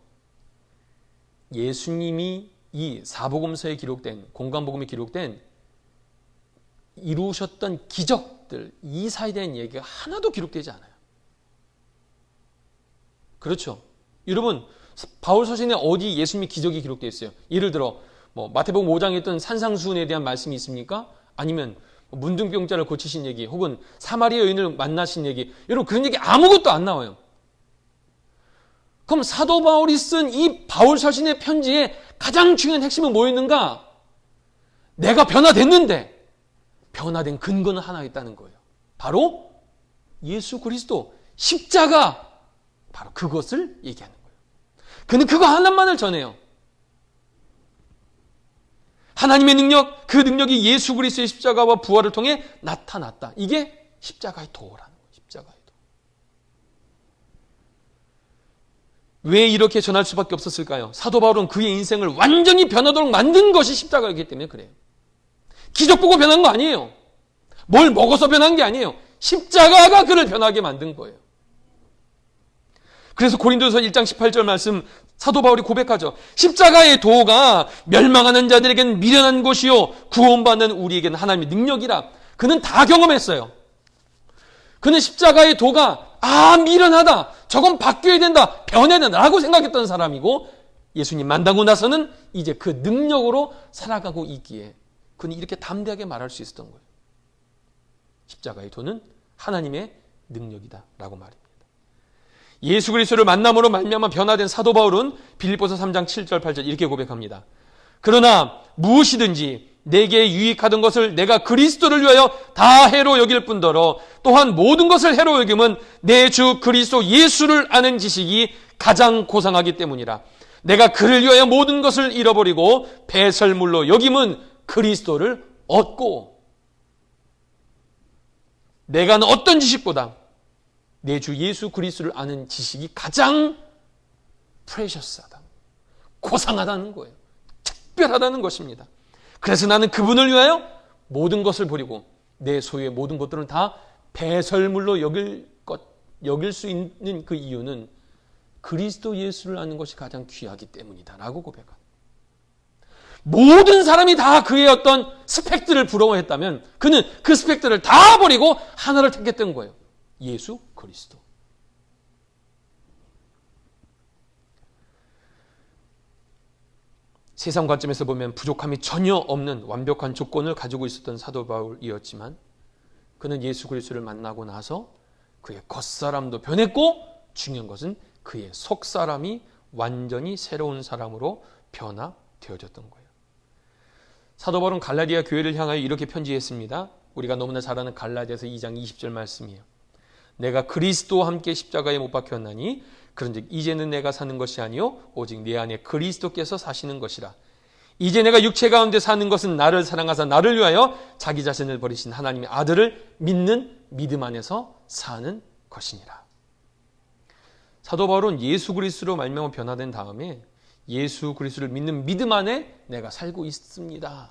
예수님이 이 사복음서에 기록된 공관복음에 기록된 이루셨던 기적들 이사에 대한 얘기가 하나도 기록되지 않아요. 그렇죠? 여러분 바울 서신에 어디 예수님의 기적이 기록되어 있어요? 예를 들어 마태복음 5장에 있던 산상수훈에 대한 말씀이 있습니까? 아니면 문둥병자를 고치신 얘기 혹은 사마리아 여인을 만나신 얘기 여러분 그런 얘기 아무것도 안 나와요. 그럼 사도 바울이 쓴 이 바울 서신의 편지에 가장 중요한 핵심은 뭐였는가? 내가 변화됐는데 변화된 근거는 하나 있다는 거예요. 바로 예수 그리스도 십자가 바로 그것을 얘기하는 거예요. 그는 그거 하나만을 전해요. 하나님의 능력, 그 능력이 예수 그리스도의 십자가와 부활을 통해 나타났다. 이게 십자가의 도라는 거예요. 십자가의 도. 왜 이렇게 전할 수밖에 없었을까요? 사도 바울은 그의 인생을 완전히 변하도록 만든 것이 십자가이기 때문에 그래요. 기적 보고 변한 거 아니에요. 뭘 먹어서 변한 게 아니에요. 십자가가 그를 변하게 만든 거예요. 그래서 고린도서 1장 18절 말씀 사도 바울이 고백하죠. 십자가의 도가 멸망하는 자들에게는 미련한 것이요 구원받는 우리에게는 하나님의 능력이라. 그는 다 경험했어요. 그는 십자가의 도가 미련하다. 저건 바뀌어야 된다. 변해야 된다. 라고 생각했던 사람이고 예수님 만나고 나서는 이제 그 능력으로 살아가고 있기에 그는 이렇게 담대하게 말할 수 있었던 거예요. 십자가의 도는 하나님의 능력이다. 라고 말입니다. 예수 그리스도를 만남으로 말미암아 변화된 사도 바울은 빌립보서 3장 7절 8절 이렇게 고백합니다. 그러나 무엇이든지 내게 유익하던 것을 내가 그리스도를 위하여 다 해로 여길 뿐더러 또한 모든 것을 해로 여김은 내 주 그리스도 예수를 아는 지식이 가장 고상하기 때문이라. 내가 그를 위하여 모든 것을 잃어버리고 배설물로 여김은 그리스도를 얻고, 내가 어떤 지식보다 내 주 예수 그리스도를 아는 지식이 가장 프레셔스하다, 고상하다는 거예요. 특별하다는 것입니다. 그래서 나는 그분을 위하여 모든 것을 버리고 내 소유의 모든 것들은 다 배설물로 여길 수 있는 그 이유는 그리스도 예수를 아는 것이 가장 귀하기 때문이다 라고 고백합니다. 모든 사람이 다 그의 어떤 스펙들을 부러워했다면 그는 그 스펙들을 다 버리고 하나를 택했던 거예요. 예수 그리스도. 세상 관점에서 보면 부족함이 전혀 없는 완벽한 조건을 가지고 있었던 사도 바울이었지만 그는 예수 그리스도를 만나고 나서 그의 겉사람도 변했고 중요한 것은 그의 속사람이 완전히 새로운 사람으로 변화되어졌던 거예요. 사도 바울은 갈라디아 교회를 향하여 이렇게 편지했습니다. 우리가 너무나 잘 아는 갈라디아서 2장 20절 말씀이에요. 내가 그리스도와 함께 십자가에 못 박혔나니 그런즉 이제는 내가 사는 것이 아니요 오직 내 안에 그리스도께서 사시는 것이라. 이제 내가 육체 가운데 사는 것은 나를 사랑하사 나를 위하여 자기 자신을 버리신 하나님의 아들을 믿는 믿음 안에서 사는 것이니라. 사도 바울은 예수 그리스도로 말미암아 변화된 다음에 예수 그리스도를 믿는 믿음 안에 내가 살고 있습니다.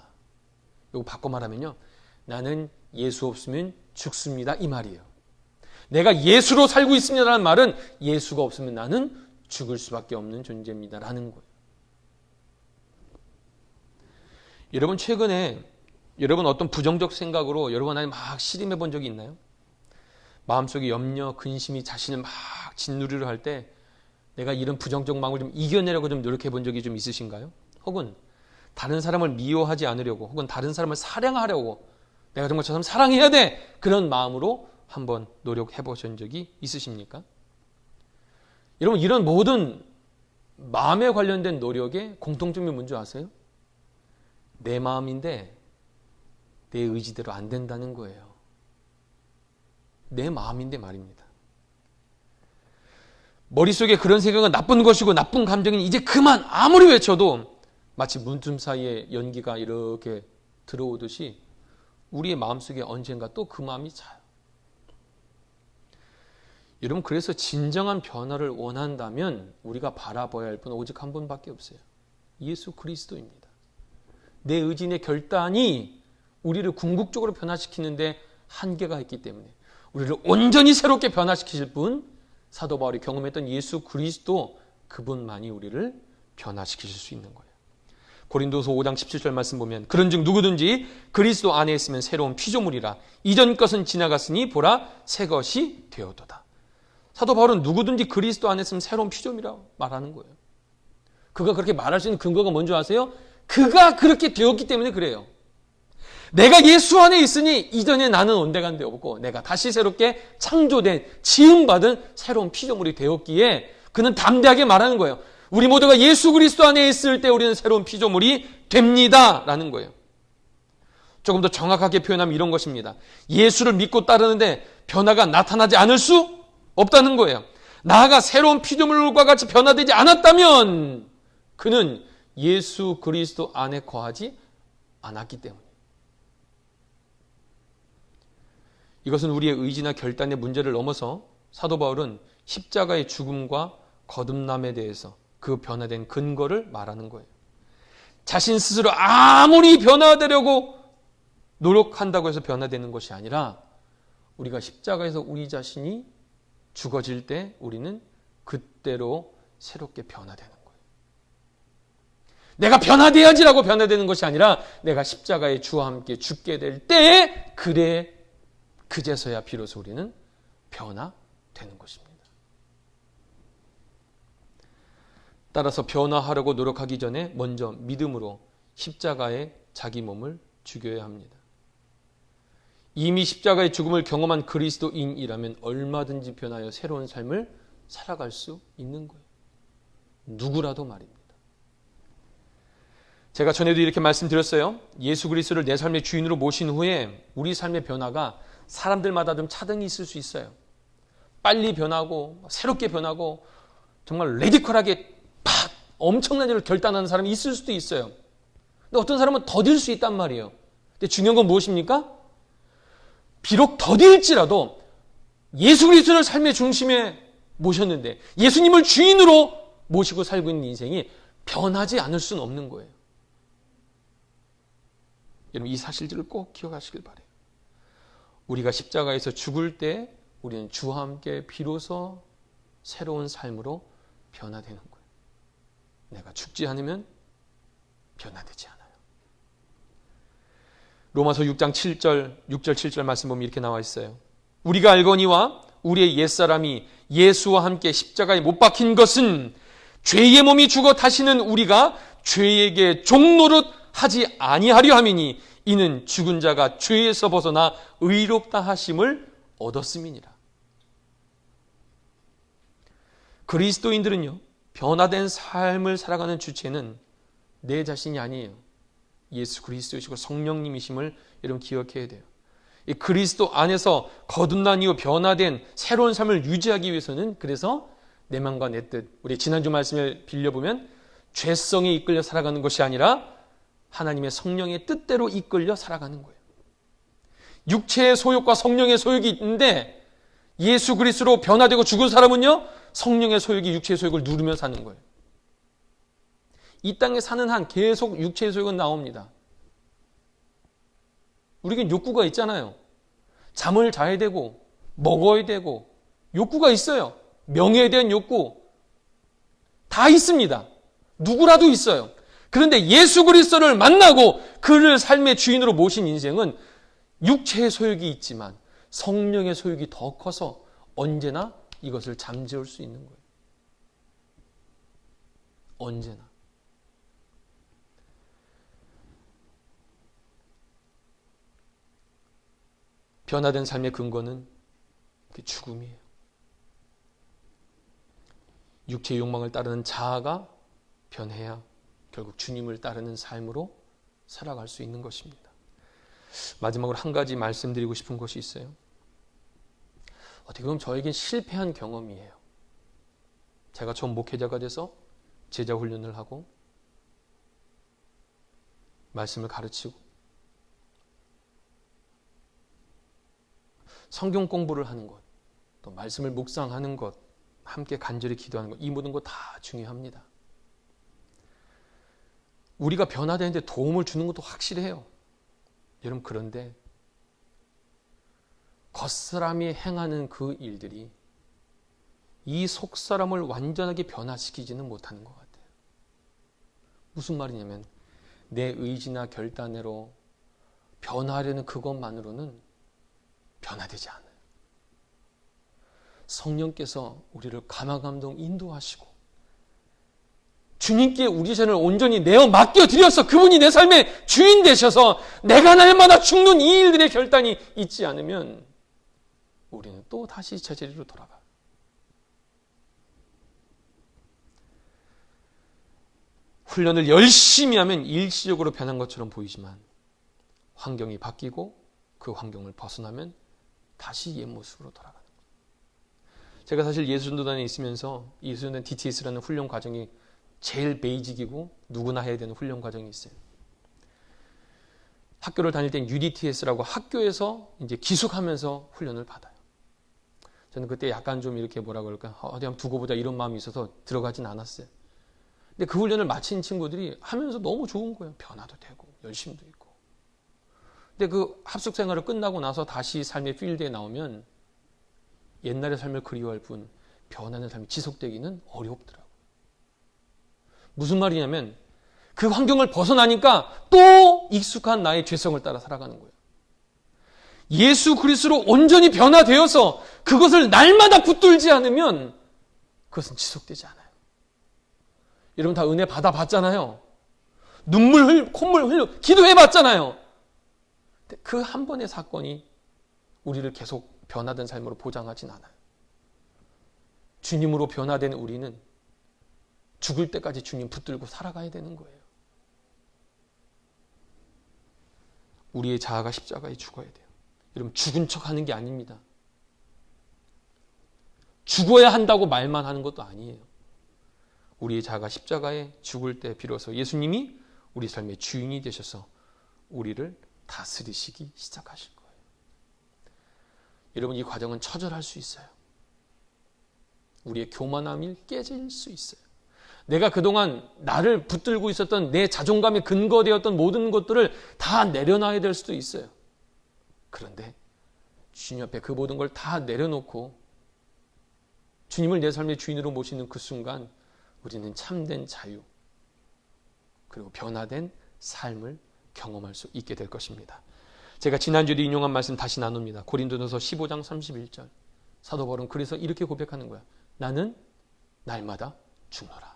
이거 바꿔 말하면요, 나는 예수 없으면 죽습니다 이 말이에요. 내가 예수로 살고 있습니다라는 말은 예수가 없으면 나는 죽을 수밖에 없는 존재입니다라는 거예요. 여러분 최근에 여러분 어떤 부정적 생각으로 여러분 안에 막 씨름해 본 적이 있나요? 마음속에 염려, 근심이 자신을 막 짓누르려 할 때 내가 이런 부정적 마음을 좀 이겨내려고 좀 노력해 본 적이 좀 있으신가요? 혹은 다른 사람을 미워하지 않으려고, 혹은 다른 사람을 사랑하려고 내가 정말 저 사람 사랑해야 돼! 그런 마음으로 한번 노력해 보신 적이 있으십니까? 여러분 이런 모든 마음에 관련된 노력의 공통점이 뭔지 아세요? 내 마음인데 내 의지대로 안 된다는 거예요. 내 마음인데 말입니다. 머릿속에 그런 생각은 나쁜 것이고 나쁜 감정은 이제 그만 아무리 외쳐도 마치 문틈 사이에 연기가 이렇게 들어오듯이 우리의 마음속에 언젠가 또 그 마음이 차요. 여러분 그래서 진정한 변화를 원한다면 우리가 바라봐야 할 분은 오직 한 분밖에 없어요. 예수 그리스도입니다. 내 의지, 내 결단이 우리를 궁극적으로 변화시키는데 한계가 있기 때문에 우리를 온전히 새롭게 변화시키실 분, 사도 바울이 경험했던 예수 그리스도, 그분만이 우리를 변화시키실 수 있는 거예요. 고린도서 5장 17절 말씀 보면 그런즉 누구든지 그리스도 안에 있으면 새로운 피조물이라. 이전 것은 지나갔으니 보라 새 것이 되었도다. 사도 바울은 누구든지 그리스도 안에 있으면 새로운 피조물이라고 말하는 거예요. 그가 그렇게 말할 수 있는 근거가 뭔지 아세요? 그가 그렇게 되었기 때문에 그래요. 내가 예수 안에 있으니 이전에 나는 온데간데 없고 내가 다시 새롭게 창조된, 지음받은 새로운 피조물이 되었기에 그는 담대하게 말하는 거예요. 우리 모두가 예수 그리스도 안에 있을 때 우리는 새로운 피조물이 됩니다 라는 거예요. 조금 더 정확하게 표현하면 이런 것입니다. 예수를 믿고 따르는데 변화가 나타나지 않을 수 없다는 거예요. 나아가 새로운 피조물과 같이 변화되지 않았다면 그는 예수 그리스도 안에 거하지 않았기 때문에. 이것은 우리의 의지나 결단의 문제를 넘어서 사도 바울은 십자가의 죽음과 거듭남에 대해서 그 변화된 근거를 말하는 거예요. 자신 스스로 아무리 변화되려고 노력한다고 해서 변화되는 것이 아니라 우리가 십자가에서 우리 자신이 죽어질 때 우리는 그때로 새롭게 변화되는 거예요. 내가 변화돼야지라고 변화되는 것이 아니라 내가 십자가의 주와 함께 죽게 될 때에 그제서야 비로소 우리는 변화되는 것입니다. 따라서 변화하려고 노력하기 전에 먼저 믿음으로 십자가에 자기 몸을 죽여야 합니다. 이미 십자가의 죽음을 경험한 그리스도인이라면 얼마든지 변하여 새로운 삶을 살아갈 수 있는 거예요. 누구라도 말입니다. 제가 전에도 이렇게 말씀드렸어요. 예수 그리스도를 내 삶의 주인으로 모신 후에 우리 삶의 변화가 사람들마다 좀 차등이 있을 수 있어요. 빨리 변하고 새롭게 변하고 정말 레디컬하게 팍 엄청난 일을 결단하는 사람이 있을 수도 있어요. 근데 어떤 사람은 더딜 수 있단 말이에요. 근데 중요한 건 무엇입니까? 비록 더딜지라도 예수 그리스도를 삶의 중심에 모셨는데 예수님을 주인으로 모시고 살고 있는 인생이 변하지 않을 수는 없는 거예요. 여러분 이 사실들을 꼭 기억하시길 바라요. 우리가 십자가에서 죽을 때 우리는 주와 함께 비로소 새로운 삶으로 변화되는 거예요. 내가 죽지 않으면 변화되지 않아요. 로마서 6장 7절, 6절 7절 말씀 보면 이렇게 나와 있어요. 우리가 알거니와 우리의 옛사람이 예수와 함께 십자가에 못 박힌 것은 죄의 몸이 죽어 다시는 우리가 죄에게 종노릇 하지 아니하려 함이니 이는 죽은 자가 죄에서 벗어나 의롭다 하심을 얻었음이니라. 그리스도인들은요, 변화된 삶을 살아가는 주체는 내 자신이 아니에요. 예수 그리스도이시고 성령님이심을 여러분 기억해야 돼요. 이 그리스도 안에서 거듭난 이후 변화된 새로운 삶을 유지하기 위해서는 그래서 내 맘과 내 뜻, 우리 지난주 말씀을 빌려보면 죄성에 이끌려 살아가는 것이 아니라 하나님의 성령의 뜻대로 이끌려 살아가는 거예요. 육체의 소욕과 성령의 소욕이 있는데 예수 그리스도로 변화되고 죽은 사람은요, 성령의 소욕이 육체의 소욕을 누르며 사는 거예요. 이 땅에 사는 한 계속 육체의 소욕은 나옵니다. 우리에겐 욕구가 있잖아요. 잠을 자야 되고 먹어야 되고 욕구가 있어요. 명예에 대한 욕구 다 있습니다. 누구라도 있어요. 그런데 예수 그리스도를 만나고 그를 삶의 주인으로 모신 인생은 육체의 소욕이 있지만 성령의 소욕이 더 커서 언제나 이것을 잠재울 수 있는 거예요. 언제나. 변화된 삶의 근거는 죽음이에요. 육체의 욕망을 따르는 자아가 변해야 결국 주님을 따르는 삶으로 살아갈 수 있는 것입니다. 마지막으로 한 가지 말씀드리고 싶은 것이 있어요. 어떻게 보면 저에겐 실패한 경험이에요. 제가 처음 목회자가 돼서 제자 훈련을 하고 말씀을 가르치고 성경 공부를 하는 것, 또 말씀을 묵상하는 것, 함께 간절히 기도하는 것, 이 모든 것 다 중요합니다. 우리가 변화되는데 도움을 주는 것도 확실해요. 여러분 그런데 겉사람이 행하는 그 일들이 이 속사람을 완전하게 변화시키지는 못하는 것 같아요. 무슨 말이냐면 내 의지나 결단으로 변화하려는 그것만으로는 변화되지 않아요. 성령께서 우리를 감화감동 인도하시고 주님께 우리 자신을 온전히 내어 맡겨드려서 그분이 내 삶의 주인 되셔서 내가 날마다 죽는 이 일들의 결단이 있지 않으면 우리는 또 다시 제자리로 돌아가요. 훈련을 열심히 하면 일시적으로 변한 것처럼 보이지만 환경이 바뀌고 그 환경을 벗어나면 다시 옛 모습으로 돌아가는 거예요. 제가 사실 예수전도단에 있으면서 예수전도단 DTS라는 훈련 과정이 제일 베이직이고 누구나 해야 되는 훈련 과정이 있어요. 학교를 다닐 땐 UDTS라고 학교에서 이제 기숙하면서 훈련을 받아요. 저는 그때 약간 좀 이렇게 뭐라 그럴까, 어디 한번 두고 보자 이런 마음이 있어서 들어가진 않았어요. 근데 그 훈련을 마친 친구들이 하면서 너무 좋은 거예요. 변화도 되고 열심도 있고. 근데 그 합숙 생활을 끝나고 나서 다시 삶의 필드에 나오면 옛날의 삶을 그리워할 뿐 변하는 삶이 지속되기는 어렵더라고요. 무슨 말이냐면 그 환경을 벗어나니까 또 익숙한 나의 죄성을 따라 살아가는 거예요. 예수 그리스도로 온전히 변화되어서 그것을 날마다 붙들지 않으면 그것은 지속되지 않아요. 여러분 다 은혜 받아봤잖아요. 콧물 흘려 기도해봤잖아요. 그 한 번의 사건이 우리를 계속 변화된 삶으로 보장하진 않아요. 주님으로 변화된 우리는 죽을 때까지 주님 붙들고 살아가야 되는 거예요. 우리의 자아가 십자가에 죽어야 돼요. 여러분, 죽은 척 하는 게 아닙니다. 죽어야 한다고 말만 하는 것도 아니에요. 우리의 자아가 십자가에 죽을 때 비로소 예수님이 우리 삶의 주인이 되셔서 우리를 다스리시기 시작하실 거예요. 여러분, 이 과정은 처절할 수 있어요. 우리의 교만함이 깨질 수 있어요. 내가 그동안 나를 붙들고 있었던 내 자존감의 근거되었던 모든 것들을 다 내려놔야 될 수도 있어요. 그런데 주님 앞에 그 모든 걸 다 내려놓고 주님을 내 삶의 주인으로 모시는 그 순간 우리는 참된 자유 그리고 변화된 삶을 경험할 수 있게 될 것입니다. 제가 지난주에도 인용한 말씀 다시 나눕니다. 고린도전서 15장 31절. 사도 바울은 그래서 이렇게 고백하는 거야. 나는 날마다 죽노라.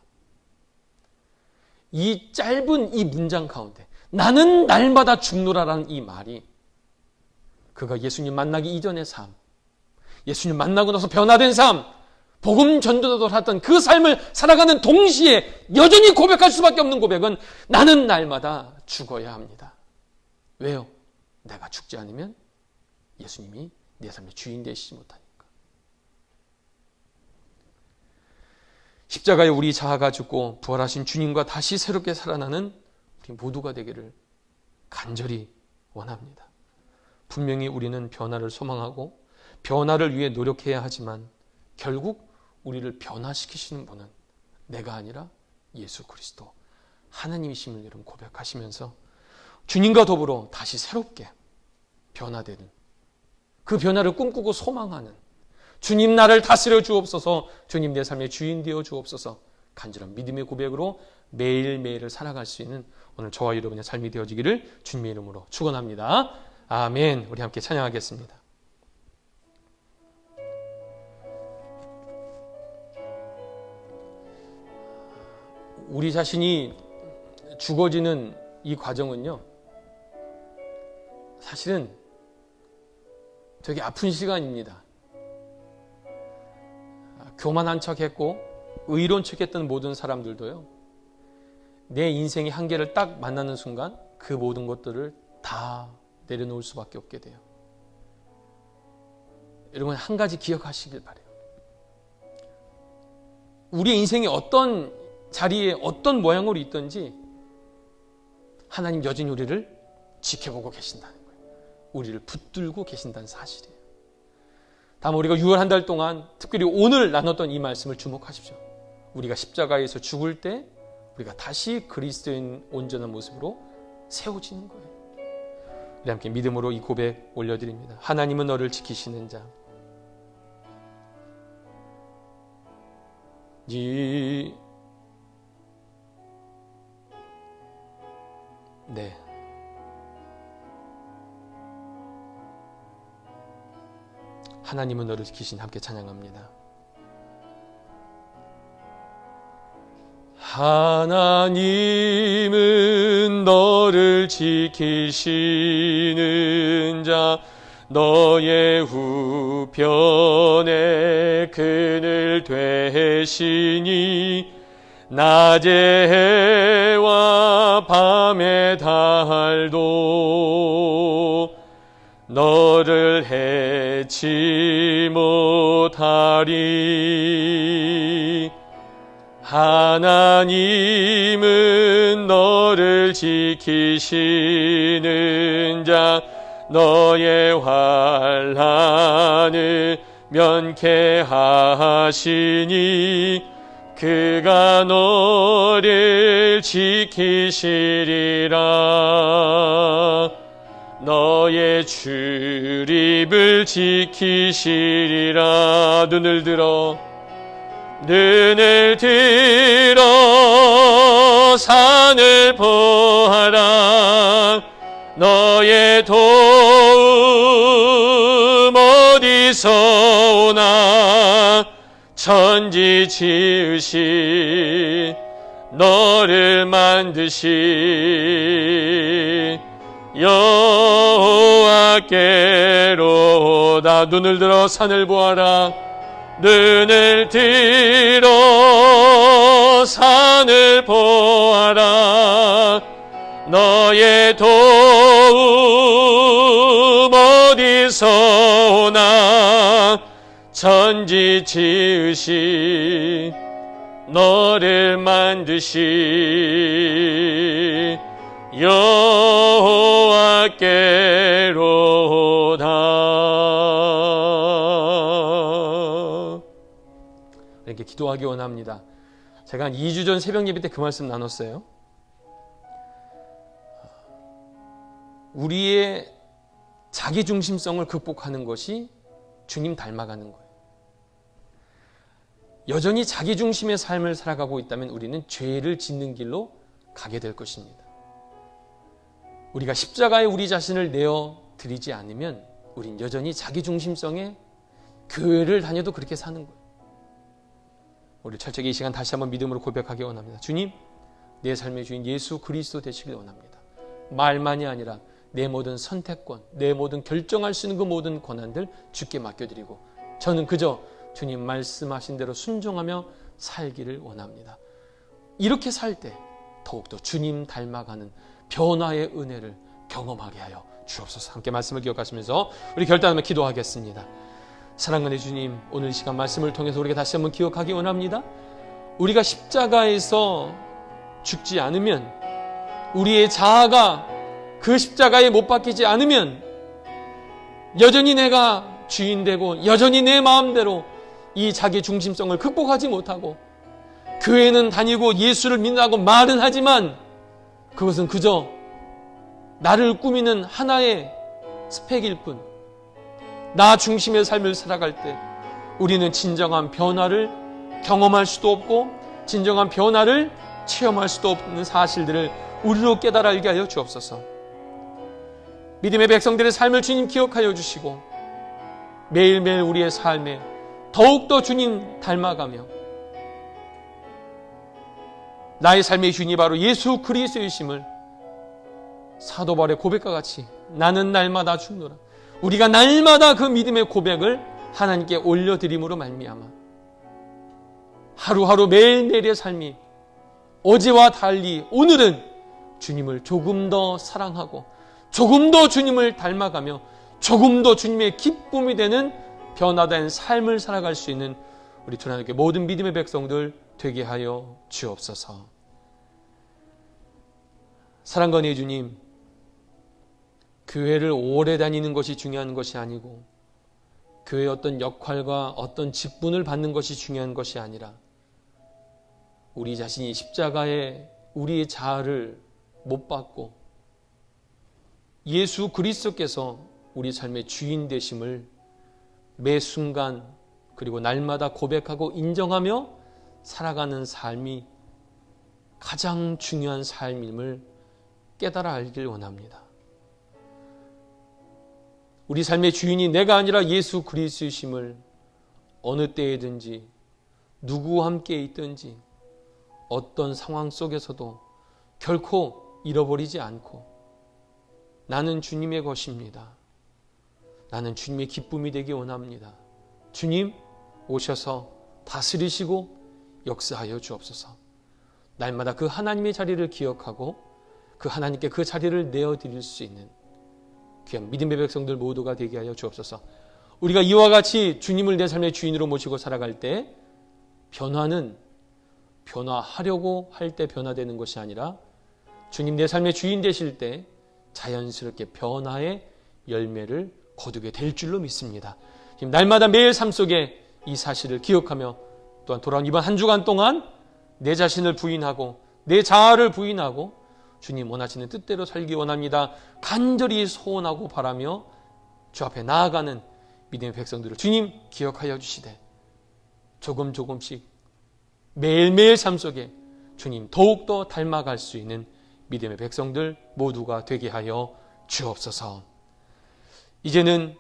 이 짧은 이 문장 가운데 나는 날마다 죽노라라는 이 말이 그가 예수님 만나기 이전의 삶, 예수님 만나고 나서 변화된 삶, 복음 전도자로 했던 그 삶을 살아가는 동시에 여전히 고백할 수밖에 없는 고백은 나는 날마다 죽어야 합니다. 왜요? 내가 죽지 않으면 예수님이 내 삶의 주인 되시지 못하니까. 십자가에 우리 자아가 죽고 부활하신 주님과 다시 새롭게 살아나는 우리 모두가 되기를 간절히 원합니다. 분명히 우리는 변화를 소망하고 변화를 위해 노력해야 하지만 결국 우리를 변화시키시는 분은 내가 아니라 예수 그리스도 하나님이심을 여러분 고백하시면서 주님과 더불어 다시 새롭게 변화되는 그 변화를 꿈꾸고 소망하는 주님 나를 다스려 주옵소서, 주님 내 삶의 주인 되어 주옵소서 간절한 믿음의 고백으로 매일매일을 살아갈 수 있는 오늘 저와 여러분의 삶이 되어지기를 주님의 이름으로 축원합니다. 아멘. 우리 함께 찬양하겠습니다. 우리 자신이 죽어지는 이 과정은요, 사실은 되게 아픈 시간입니다. 교만한 척했고 의로운 척했던 모든 사람들도요, 내 인생의 한계를 딱 만나는 순간 그 모든 것들을 다 내려놓을 수밖에 없게 돼요. 여러분, 한 가지 기억하시길 바라요. 우리의 인생이 어떤 자리에 어떤 모양으로 있든지 하나님 여전히 우리를 지켜보고 계신다는 거예요. 우리를 붙들고 계신다는 사실이에요. 다음 우리가 6월 한 달 동안 특별히 오늘 나눴던 이 말씀을 주목하십시오. 우리가 십자가에서 죽을 때 우리가 다시 그리스도인 온전한 모습으로 세워지는 거예요. 우리 함께 믿음으로 이 고백 올려드립니다. 하나님은 너를 지키시는 자. 네. 하나님은 너를 지키신 함께 찬양합니다. 하나님은 너를 지키시는 자, 너의 우편에 그늘 되시니 낮의 해와 밤의 달도 너를 해치 못하리. 하나님은 너를 지키시는 자, 너의 환난을 면케하시니 그가 너를 지키시리라. 너의 출입을 지키시리라. 눈을 들어 산을 보아라. 너의 도움 어디서 오나. 천지 지으신 너를 만드신 여호와께로다. 눈을 들어 산을 보아라. 눈을 들어 산을 보아라. 너의 도움 땅에서 오나 천지 지으신 너를 만드신 여호와께로다. 이렇게 기도하기 원합니다. 제가 한 2주 전 새벽 예배 때 그 말씀 나눴어요. 우리의 자기중심성을 극복하는 것이 주님 닮아가는 거예요. 여전히 자기중심의 삶을 살아가고 있다면 우리는 죄를 짓는 길로 가게 될 것입니다. 우리가 십자가에 우리 자신을 내어드리지 않으면 우린 여전히 자기중심성에 교회를 다녀도 그렇게 사는 거예요. 우리 철저히 이 시간 다시 한번 믿음으로 고백하기 원합니다. 주님, 내 삶의 주인 예수 그리스도 되시길 원합니다. 말만이 아니라 내 모든 선택권, 내 모든 결정할 수 있는 그 모든 권한들 주께 맡겨드리고 저는 그저 주님 말씀하신 대로 순종하며 살기를 원합니다. 이렇게 살 때 더욱더 주님 닮아가는 변화의 은혜를 경험하게 하여 주옵소서. 함께 말씀을 기억하시면서 우리 결단하며 기도하겠습니다. 사랑하는 주님, 오늘 이 시간 말씀을 통해서 우리가 다시 한번 기억하기 원합니다. 우리가 십자가에서 죽지 않으면, 우리의 자아가 그 십자가에 못 박히지 않으면 여전히 내가 주인되고 여전히 내 마음대로 이 자기 중심성을 극복하지 못하고 교회는 다니고 예수를 믿는다고 말은 하지만 그것은 그저 나를 꾸미는 하나의 스펙일 뿐, 나 중심의 삶을 살아갈 때 우리는 진정한 변화를 경험할 수도 없고 진정한 변화를 체험할 수도 없는 사실들을 우리로 깨달아 알게 하여 주옵소서. 믿음의 백성들의 삶을 주님 기억하여 주시고 매일매일 우리의 삶에 더욱더 주님 닮아가며 나의 삶의 주인이 바로 예수 그리스도이심을 사도 바울의 고백과 같이 나는 날마다 죽노라. 우리가 날마다 그 믿음의 고백을 하나님께 올려드림으로 말미암아 하루하루 매일매일의 삶이 어제와 달리 오늘은 주님을 조금 더 사랑하고 조금 더 주님을 닮아가며 조금 더 주님의 기쁨이 되는 변화된 삶을 살아갈 수 있는 우리 하나님께 모든 믿음의 백성들 되게 하여 주옵소서. 사랑과 은혜의 주님, 교회를 오래 다니는 것이 중요한 것이 아니고 교회의 어떤 역할과 어떤 직분을 받는 것이 중요한 것이 아니라 우리 자신이 십자가에 우리의 자아를 못 받고 예수 그리스도께서 우리 삶의 주인 되심을 매 순간 그리고 날마다 고백하고 인정하며 살아가는 삶이 가장 중요한 삶임을 깨달아 알길 원합니다. 우리 삶의 주인이 내가 아니라 예수 그리스도이심을 어느 때에든지 누구와 함께 있든지 어떤 상황 속에서도 결코 잃어버리지 않고 나는 주님의 것입니다. 나는 주님의 기쁨이 되기 원합니다. 주님 오셔서 다스리시고 역사하여 주옵소서. 날마다 그 하나님의 자리를 기억하고 그 하나님께 그 자리를 내어드릴 수 있는 귀한 믿음의 백성들 모두가 되게 하여 주옵소서. 우리가 이와 같이 주님을 내 삶의 주인으로 모시고 살아갈 때 변화는 변화하려고 할 때 변화되는 것이 아니라 주님 내 삶의 주인 되실 때 자연스럽게 변화의 열매를 거두게 될 줄로 믿습니다. 지금 날마다 매일 삶 속에 이 사실을 기억하며 또한 돌아온 이번 한 주간 동안 내 자신을 부인하고 내 자아를 부인하고 주님 원하시는 뜻대로 살기 원합니다. 간절히 소원하고 바라며 주 앞에 나아가는 믿음의 백성들을 주님 기억하여 주시되 조금씩 매일매일 삶 속에 주님 더욱더 닮아갈 수 있는 믿음의 백성들 모두가 되게 하여 주옵소서. 이제는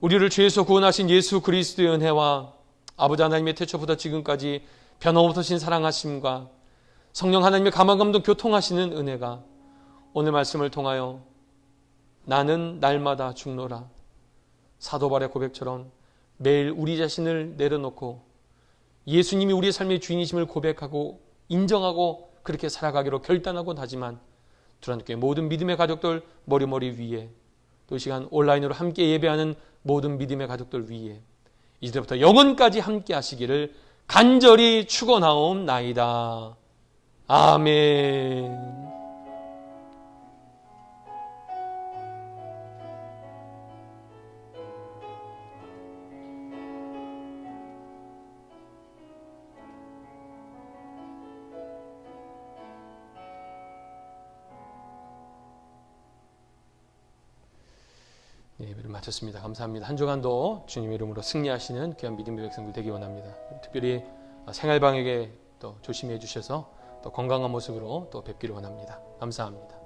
우리를 죄에서 구원하신 예수 그리스도의 은혜와 아버지 하나님의 태초부터 지금까지 변함없으신 사랑하심과 성령 하나님의 감화감동 교통하시는 은혜가 오늘 말씀을 통하여 나는 날마다 죽노라 사도 바울의 고백처럼 매일 우리 자신을 내려놓고 예수님이 우리의 삶의 주인이심을 고백하고 인정하고 그렇게 살아가기로 결단하고 다짐한 두란교회 모든 믿음의 가족들 머리 위에 또 이 시간 온라인으로 함께 예배하는 모든 믿음의 가족들 위에 이제부터 영원까지 함께 하시기를 간절히 축원하옵나이다. 아멘. 네, 예배를 마쳤습니다. 감사합니다. 한 주간도 주님의 이름으로 승리하시는 귀한 믿음의 백성들 되기 원합니다. 특별히 생활방역에 또 조심해 주셔서 또 건강한 모습으로 또 뵙기를 원합니다. 감사합니다.